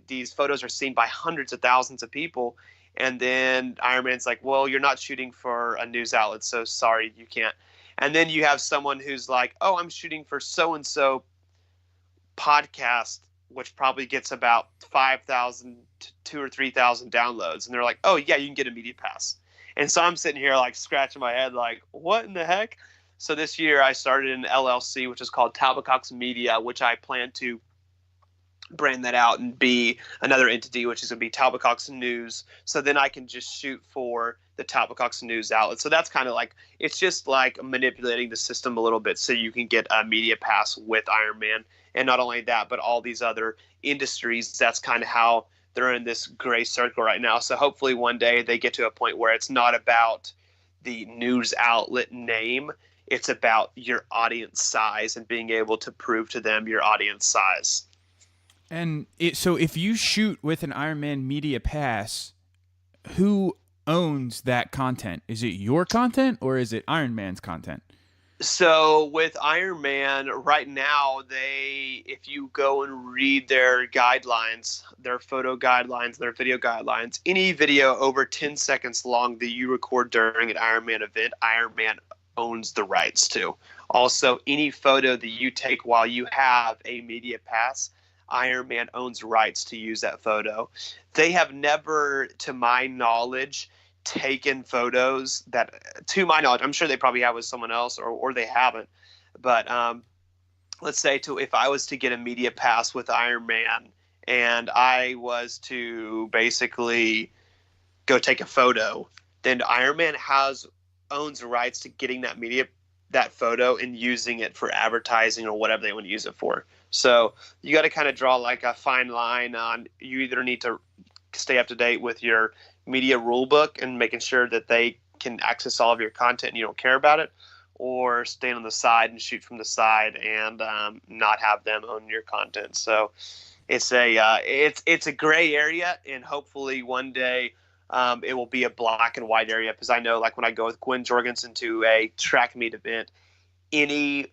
these photos are seen by hundreds of thousands of people. And then Ironman's like, well, you're not shooting for a news outlet, so sorry, you can't. And then you have someone who's like, oh, I'm shooting for so-and-so podcast, which probably gets about 5,000 to 2,000 or 3,000 downloads. And they're like, oh, yeah, you can get a media pass. And so I'm sitting here like scratching my head like, what in the heck? So this year I started an LLC, which is called Talbot Cox Media, which I plan to brand that out and be another entity, which is going to be Talbot Cox News. So then I can just shoot for the Talbot Cox News outlet. So that's kind of like, it's just like manipulating the system a little bit so you can get a media pass with Ironman. And not only that, but all these other industries. That's kind of how they're in this gray circle right now. So hopefully one day they get to a point where it's not about the news outlet name. It's about your audience size and being able to prove to them your audience size.
And so if you shoot with an Ironman media pass, who owns that content? Is it your content or is it Ironman's content?
So with Ironman right now, if you go and read their guidelines, their photo guidelines, their video guidelines, any video over 10 seconds long that you record during an Ironman event, Ironman owns the rights to. Also, any photo that you take while you have a media pass, Ironman owns rights to use that photo. They have never, to my knowledge, taken photos that, to my knowledge, I'm sure they probably have with someone else or they haven't. But let's say if I was to get a media pass with Ironman and I was to basically go take a photo, then Ironman owns rights to getting that photo and using it for advertising or whatever they want to use it for. So you got to kind of draw like a fine line on, you either need to stay up to date with your media rule book and making sure that they can access all of your content and you don't care about it, or stand on the side and shoot from the side and not have them own your content. So it's a gray area, and hopefully one day it will be a black and white area, because I know, like, when I go with Gwen Jorgensen to a track meet event, any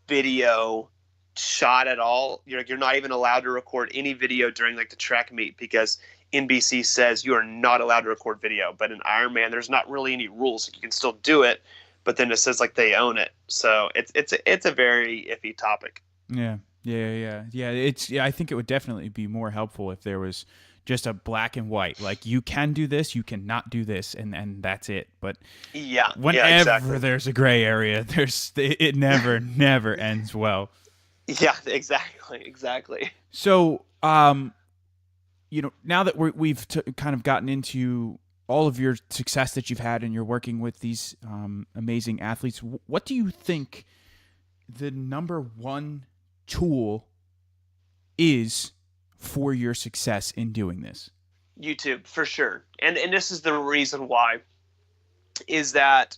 video shot at all, you're not even allowed to record any video during like the track meet, because NBC says you are not allowed to record video. But in Ironman, there's not really any rules. You can still do it, but then it says like they own it. So it's a very iffy topic.
Yeah. Yeah. I think it would definitely be more helpful if there was just a black and white, like you can do this, you cannot do this, and that's it. But
Yeah,
whenever
exactly.
there's a gray area, it never ends well.
Yeah, exactly.
So, now that we've kind of gotten into all of your success that you've had and you're working with these amazing athletes, what do you think the number one tool is for your success in doing this?
YouTube for sure, and this is the reason why is that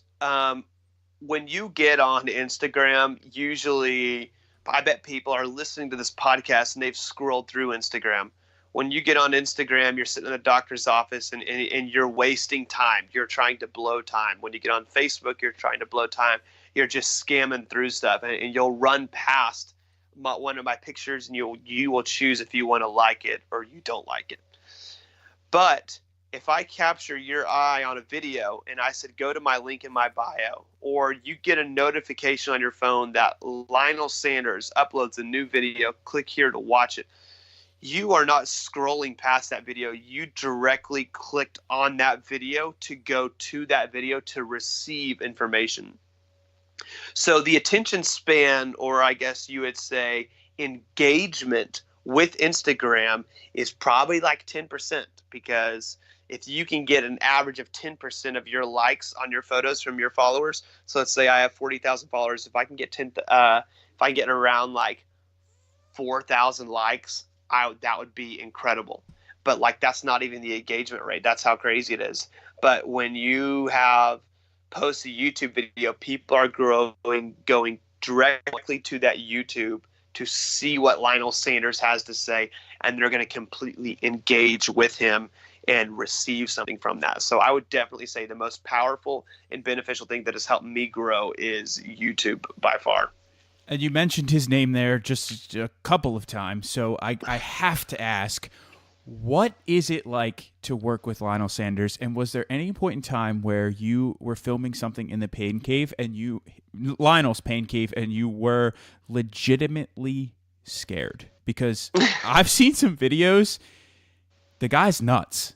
when you get on Instagram, usually I bet people are listening to this podcast and they've scrolled through Instagram. When you get on Instagram, you're sitting in the doctor's office and you're wasting time. You're trying to blow time. When you get on Facebook, you're trying to blow time. You're just scamming through stuff, and you'll run past one of my pictures, and you will choose if you want to like it or you don't like it. But if I capture your eye on a video and I said, go to my link in my bio, or you get a notification on your phone that Lionel Sanders uploads a new video, click here to watch it. You are not scrolling past that video. You directly clicked on that video to go to that video to receive information. So the attention span, or I guess you would say engagement with Instagram, is probably like 10%, because if you can get an average of 10% of your likes on your photos from your followers, so let's say I have 40,000 followers, if I can get if I get around like 4,000 likes, that would be incredible. But like that's not even the engagement rate. That's how crazy it is. But when you have post a YouTube video, people are going directly to that YouTube to see what Lionel Sanders has to say, and they're going to completely engage with him and receive something from that. So I would definitely say the most powerful and beneficial thing that has helped me grow is YouTube by far.
And you mentioned his name there just a couple of times, so I have to ask, what is it like to work with Lionel Sanders? And was there any point in time where you were filming something in the pain cave and Lionel's pain cave, and you were legitimately scared? Because I've seen some videos. The guy's nuts.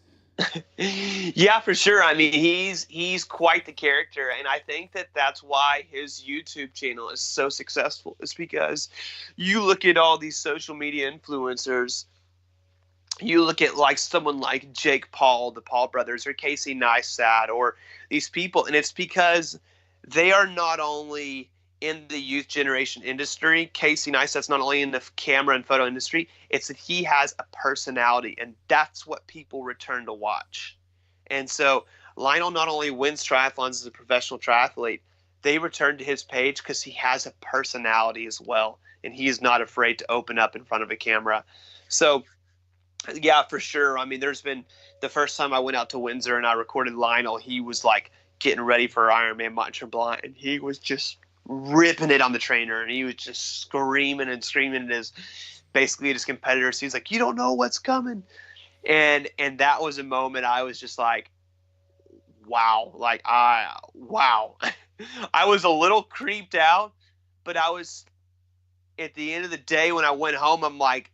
Yeah, for sure. I mean, he's quite the character, and I think that's why his YouTube channel is so successful. Is because you look at all these social media influencers. You look at like someone like Jake Paul, the Paul brothers, or Casey Neistat, or these people, and it's because they are not only in the youth generation industry. Casey Neistat's not only in the camera and photo industry, it's that he has a personality, and that's what people return to watch. And so Lionel not only wins triathlons as a professional triathlete, they return to his page because he has a personality as well, and he is not afraid to open up in front of a camera. So yeah, for sure. I mean, there's been the first time I went out to Windsor and I recorded Lionel, he was like getting ready for Ironman Mont Tremblant, and he was just ripping it on the trainer, and he was just screaming and screaming at his competitors. He's like, you don't know what's coming. And that was a moment I was just like, wow. Wow. I was a little creeped out, but I was, at the end of the day, when I went home, I'm like,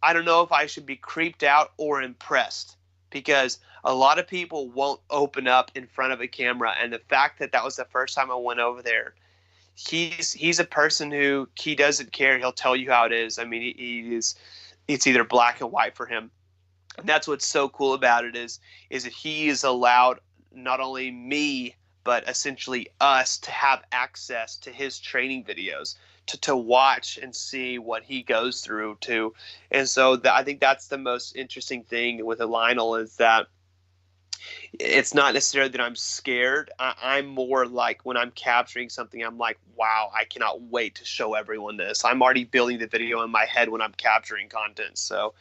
I don't know if I should be creeped out or impressed, because a lot of people won't open up in front of a camera. And the fact that was the first time I went over there, he's a person who, he doesn't care. He'll tell you how it is. I mean, it's either black and white for him. And that's what's so cool about it is that he is allowed not only me, but essentially us to have access to his training videos, to watch and see what he goes through too. And so I think that's the most interesting thing with Lionel, is that it's not necessarily that I'm scared. I'm more like, when I'm capturing something, I'm like, wow, I cannot wait to show everyone this. I'm already building the video in my head when I'm capturing content. So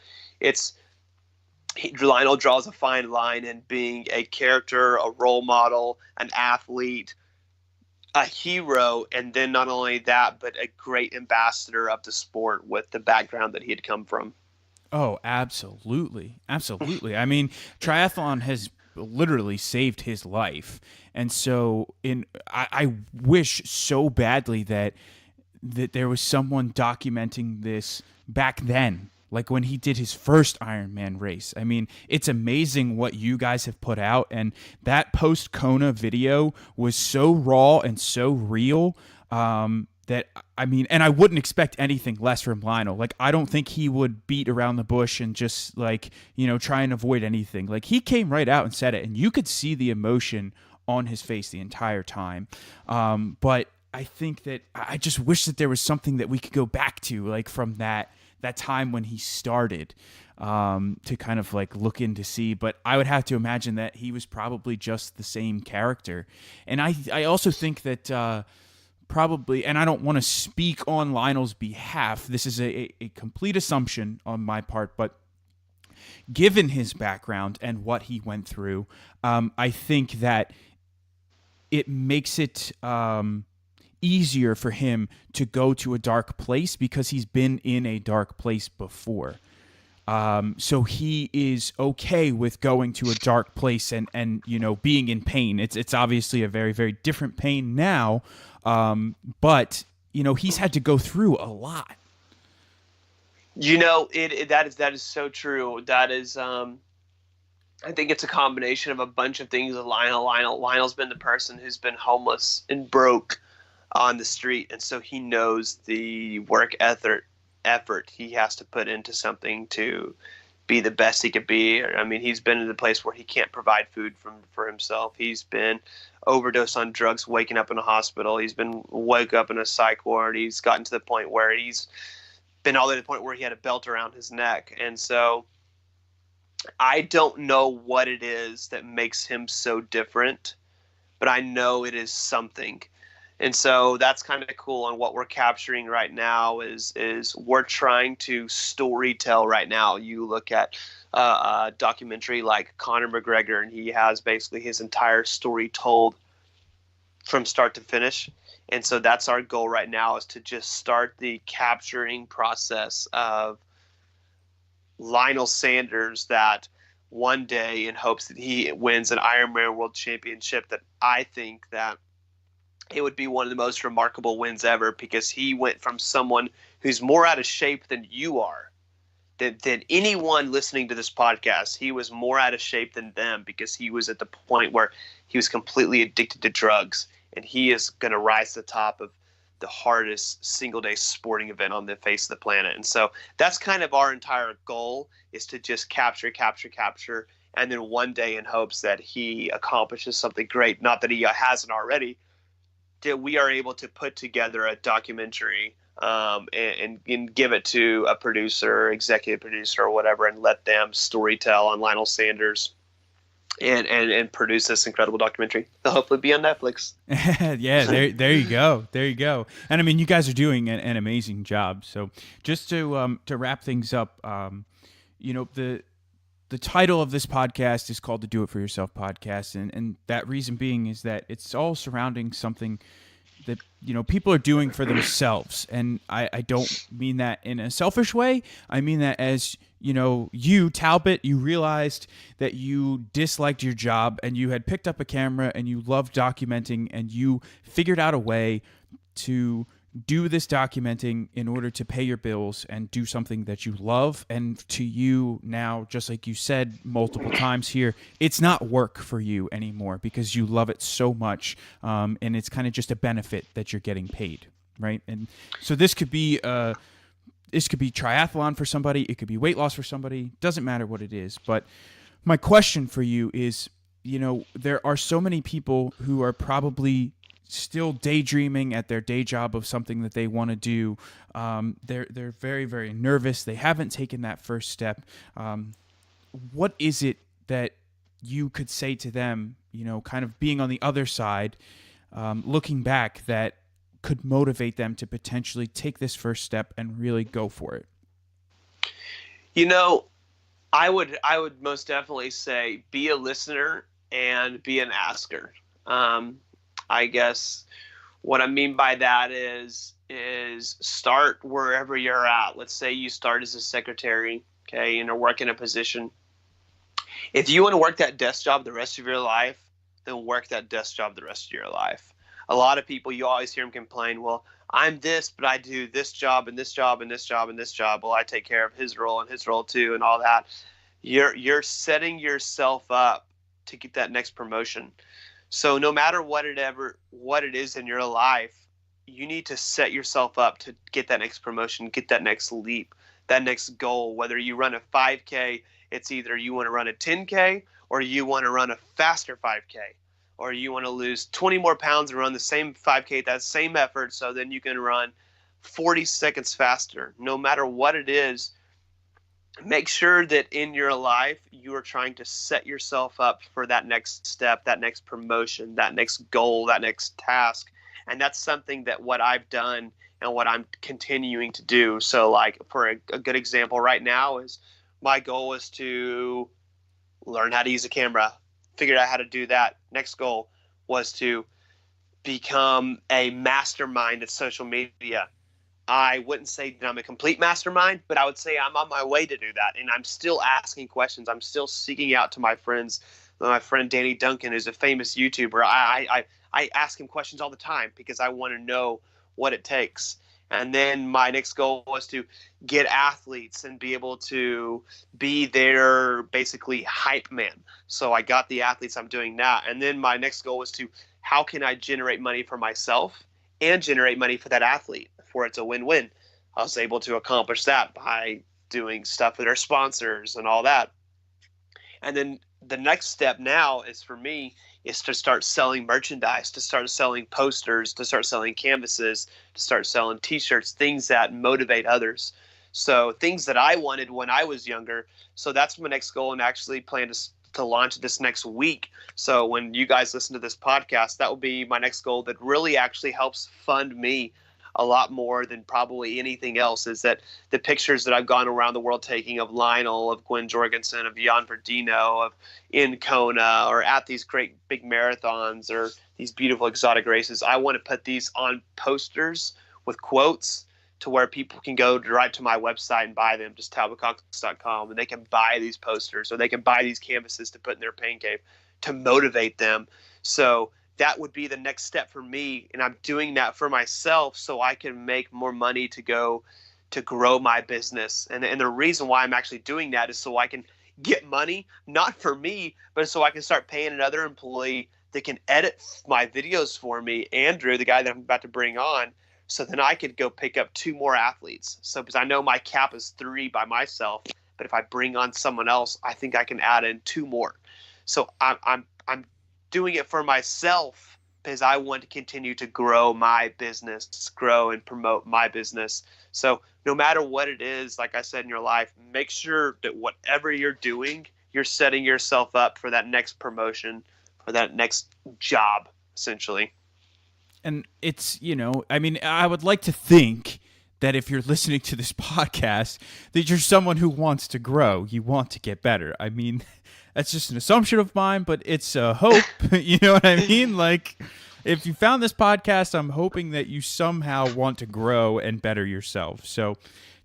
Lionel draws a fine line in being a character, a role model, an athlete, a hero, and then not only that, but a great ambassador of the sport with the background that he had come from.
Oh, absolutely. Absolutely. I mean, triathlon has literally saved his life. And so I wish so badly that that there was someone documenting this back then, like when he did his first Ironman race. I mean, it's amazing what you guys have put out, and that post Kona video was so raw and so real. That, I mean, and I wouldn't expect anything less from Lionel. Like, I don't think he would beat around the bush and just, like, you know, try and avoid anything. Like, he came right out and said it, and you could see the emotion on his face the entire time. But I think that I just wish that there was something that we could go back to, like, from that time when he started, to kind of like look in to see. But I would have to imagine that he was probably just the same character. And I also think that probably, and I don't want to speak on Lionel's behalf, this is a complete assumption on my part, but given his background and what he went through, I think that it makes it easier for him to go to a dark place because he's been in a dark place before. So he is okay with going to a dark place and you know, being in pain. It's obviously a very, very different pain now, but you know, he's had to go through a lot.
You know, that is so true. That is, I think it's a combination of a bunch of things. Lionel's been the person who's been homeless and broke on the street, and so he knows the work effort he has to put into something to be the best he could be. I mean, he's been in the place where he can't provide food for himself. He's been overdosed on drugs, waking up in a hospital. He's been woke up in a psych ward. He's gotten to the point where he's been all the way to the point where he had a belt around his neck. And so I don't know what it is that makes him so different, but I know it is something. And so that's kind of cool. And what we're capturing right now is we're trying to story tell right now. You look at a documentary like Conor McGregor, and he has basically his entire story told from start to finish. And so that's our goal right now, is to just start the capturing process of Lionel Sanders, that one day, in hopes that he wins an Ironman World Championship, that I think that it would be one of the most remarkable wins ever, because he went from someone who's more out of shape than you are, than anyone listening to this podcast. He was more out of shape than them because he was at the point where he was completely addicted to drugs, and he is going to rise to the top of the hardest single-day sporting event on the face of the planet. And so that's kind of our entire goal, is to just capture, and then one day, in hopes that he accomplishes something great, not that he hasn't already, that we are able to put together a documentary and give it to a producer, executive producer, or whatever, and let them storytell on Lionel Sanders and produce this incredible documentary. They'll hopefully be on Netflix.
Yeah, there you go. And I mean, you guys are doing an amazing job. So just to wrap things up, you know, the title of this podcast is called the Do It For Yourself podcast. And that reason being is that it's all surrounding something that, you know, people are doing for themselves. And I don't mean that in a selfish way. I mean that as, you know, you, Talbot, you realized that you disliked your job and you had picked up a camera and you loved documenting, and you figured out a way to do this documenting in order to pay your bills and do something that you love. And to you now, just like you said multiple times here, it's not work for you anymore because you love it so much. And it's kind of just a benefit that you're getting paid, right? And so this could be triathlon for somebody. It could be weight loss for somebody. Doesn't matter what it is. But my question for you is, you know, there are so many people who are probably still daydreaming at their day job of something that they want to do. They're very, very nervous. They haven't taken that first step. What is it that you could say to them, you know, kind of being on the other side, looking back, that could motivate them to potentially take this first step and really go for it?
You know, I would most definitely say be a listener and be an asker. I guess what I mean by that is start wherever you're at. Let's say you start as a secretary, okay, and are working a position. If you want to work that desk job the rest of your life, then work that desk job the rest of your life. A lot of people, you always hear them complain, well, I'm this, but I do this job and this job and this job and this job. Well, I take care of his role and his role too and all that. You're setting yourself up to get that next promotion. So no matter what it is in your life, you need to set yourself up to get that next promotion, get that next leap, that next goal. Whether you run a 5K, it's either you want to run a 10K or you want to run a faster 5K, or you want to lose 20 more pounds and run the same 5K, that same effort, so then you can run 40 seconds faster. No matter what it is, make sure that in your life you are trying to set yourself up for that next step, that next promotion, that next goal, that next task. And that's something that what I've done and what I'm continuing to do. So like for a good example right now is my goal is to learn how to use a camera, figured out how to do that. Next goal was to become a mastermind at social media. I wouldn't say that I'm a complete mastermind, but I would say I'm on my way to do that. And I'm still asking questions. I'm still seeking out to my friends. My friend Danny Duncan is a famous YouTuber. I ask him questions all the time because I want to know what it takes. And then my next goal was to get athletes and be able to be their basically hype man. So I got the athletes, I'm doing that. And then my next goal was to, how can I generate money for myself and generate money for that athlete, for it's a win-win. I was able to accomplish that by doing stuff with our sponsors and all that. And then the next step now is for me is to start selling merchandise, to start selling posters, to start selling canvases, to start selling t-shirts, things that motivate others. So things that I wanted when I was younger. So that's my next goal, and actually plan to launch this next week. So when you guys listen to this podcast, that will be my next goal that really actually helps fund me a lot more than probably anything else, is that the pictures that I've gone around the world taking of Lionel, of Gwen Jorgensen, of Jan Verdino, of in Kona, or at these great big marathons or these beautiful exotic races, I want to put these on posters with quotes to where people can go right to my website and buy them, just talbotcox.com, and they can buy these posters or they can buy these canvases to put in their pain cave to motivate them. So that would be the next step for me, and I'm doing that for myself so I can make more money to go to grow my business. And the reason why I'm actually doing that is so I can get money, not for me, but so I can start paying another employee that can edit my videos for me, Andrew, the guy that I'm about to bring on, so then I could go pick up 2 more athletes. So because I know my cap is 3 by myself, but if I bring on someone else, I think I can add in 2 more. So I'm doing it for myself because I want to continue to grow my business, grow and promote my business. So no matter what it is, like I said, in your life, make sure that whatever you're doing, you're setting yourself up for that next promotion, for that next job, essentially.
And it's, I mean, I would like to think that if you're listening to this podcast, that you're someone who wants to grow, you want to get better. I mean, that's just an assumption of mine, but it's a hope. You know what I mean? Like, if you found this podcast, I'm hoping that you somehow want to grow and better yourself. So,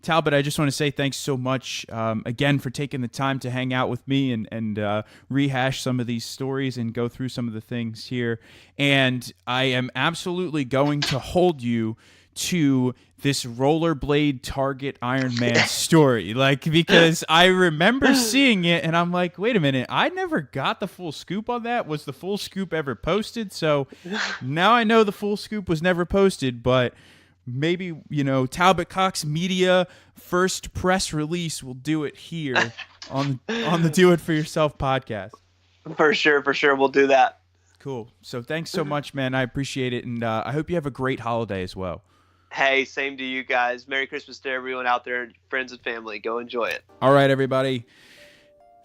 Talbot, I just want to say thanks so much again for taking the time to hang out with me and rehash some of these stories and go through some of the things here. And I am absolutely going to hold you to this rollerblade Target Ironman story, because I remember seeing it and I'm like, wait a minute, I never got the full scoop on that. Was the full scoop ever posted? So now I know the full scoop was never posted, but maybe, Talbot Cox Media first press release will do it here on the Do It For Yourself podcast.
For sure. We'll do that.
Cool. So thanks so much, man. I appreciate it. And I hope you have a great holiday as well.
Hey, same to you guys. Merry Christmas to everyone out there, friends and family. Go enjoy it.
All right, everybody.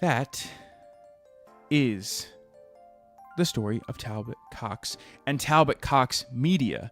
That is the story of Talbot Cox and Talbot Cox Media,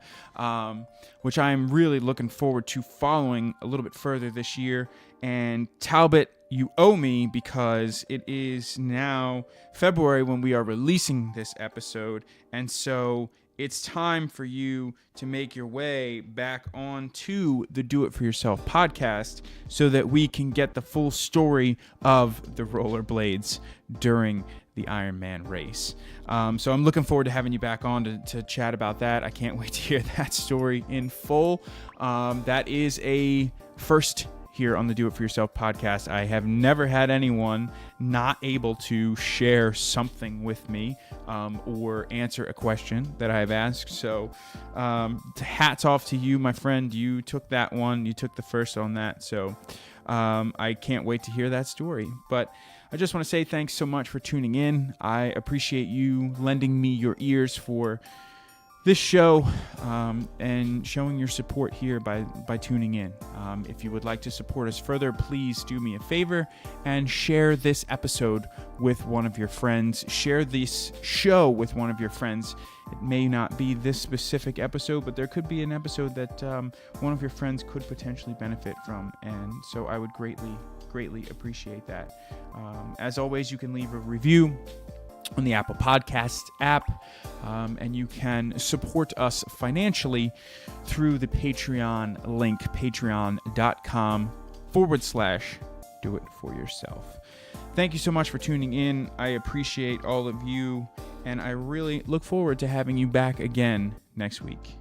which I'm really looking forward to following a little bit further this year. And Talbot, you owe me, because it is now February when we are releasing this episode. And so it's time for you to make your way back onto the Do It For Yourself podcast so that we can get the full story of the rollerblades during the Ironman race. So I'm looking forward to having you back on to chat about that. I can't wait to hear that story in full. That is a first here on the Do It For Yourself podcast. I have never had anyone not able to share something with me or answer a question that I've asked. So hats off to you, my friend. You took that one. You took the first on that. So I can't wait to hear that story. But I just want to say thanks so much for tuning in. I appreciate you lending me your ears for this show and showing your support here by tuning in. If you would like to support us further, please do me a favor and share this episode with one of your friends. Share this show with one of your friends. It may not be this specific episode, but there could be an episode that one of your friends could potentially benefit from. And so I would greatly appreciate that. As always, you can leave a review on the Apple Podcast app, and you can support us financially through the Patreon link, patreon.com/do-it-for-yourself. Thank you so much for tuning in. I appreciate all of you, and I really look forward to having you back again next week.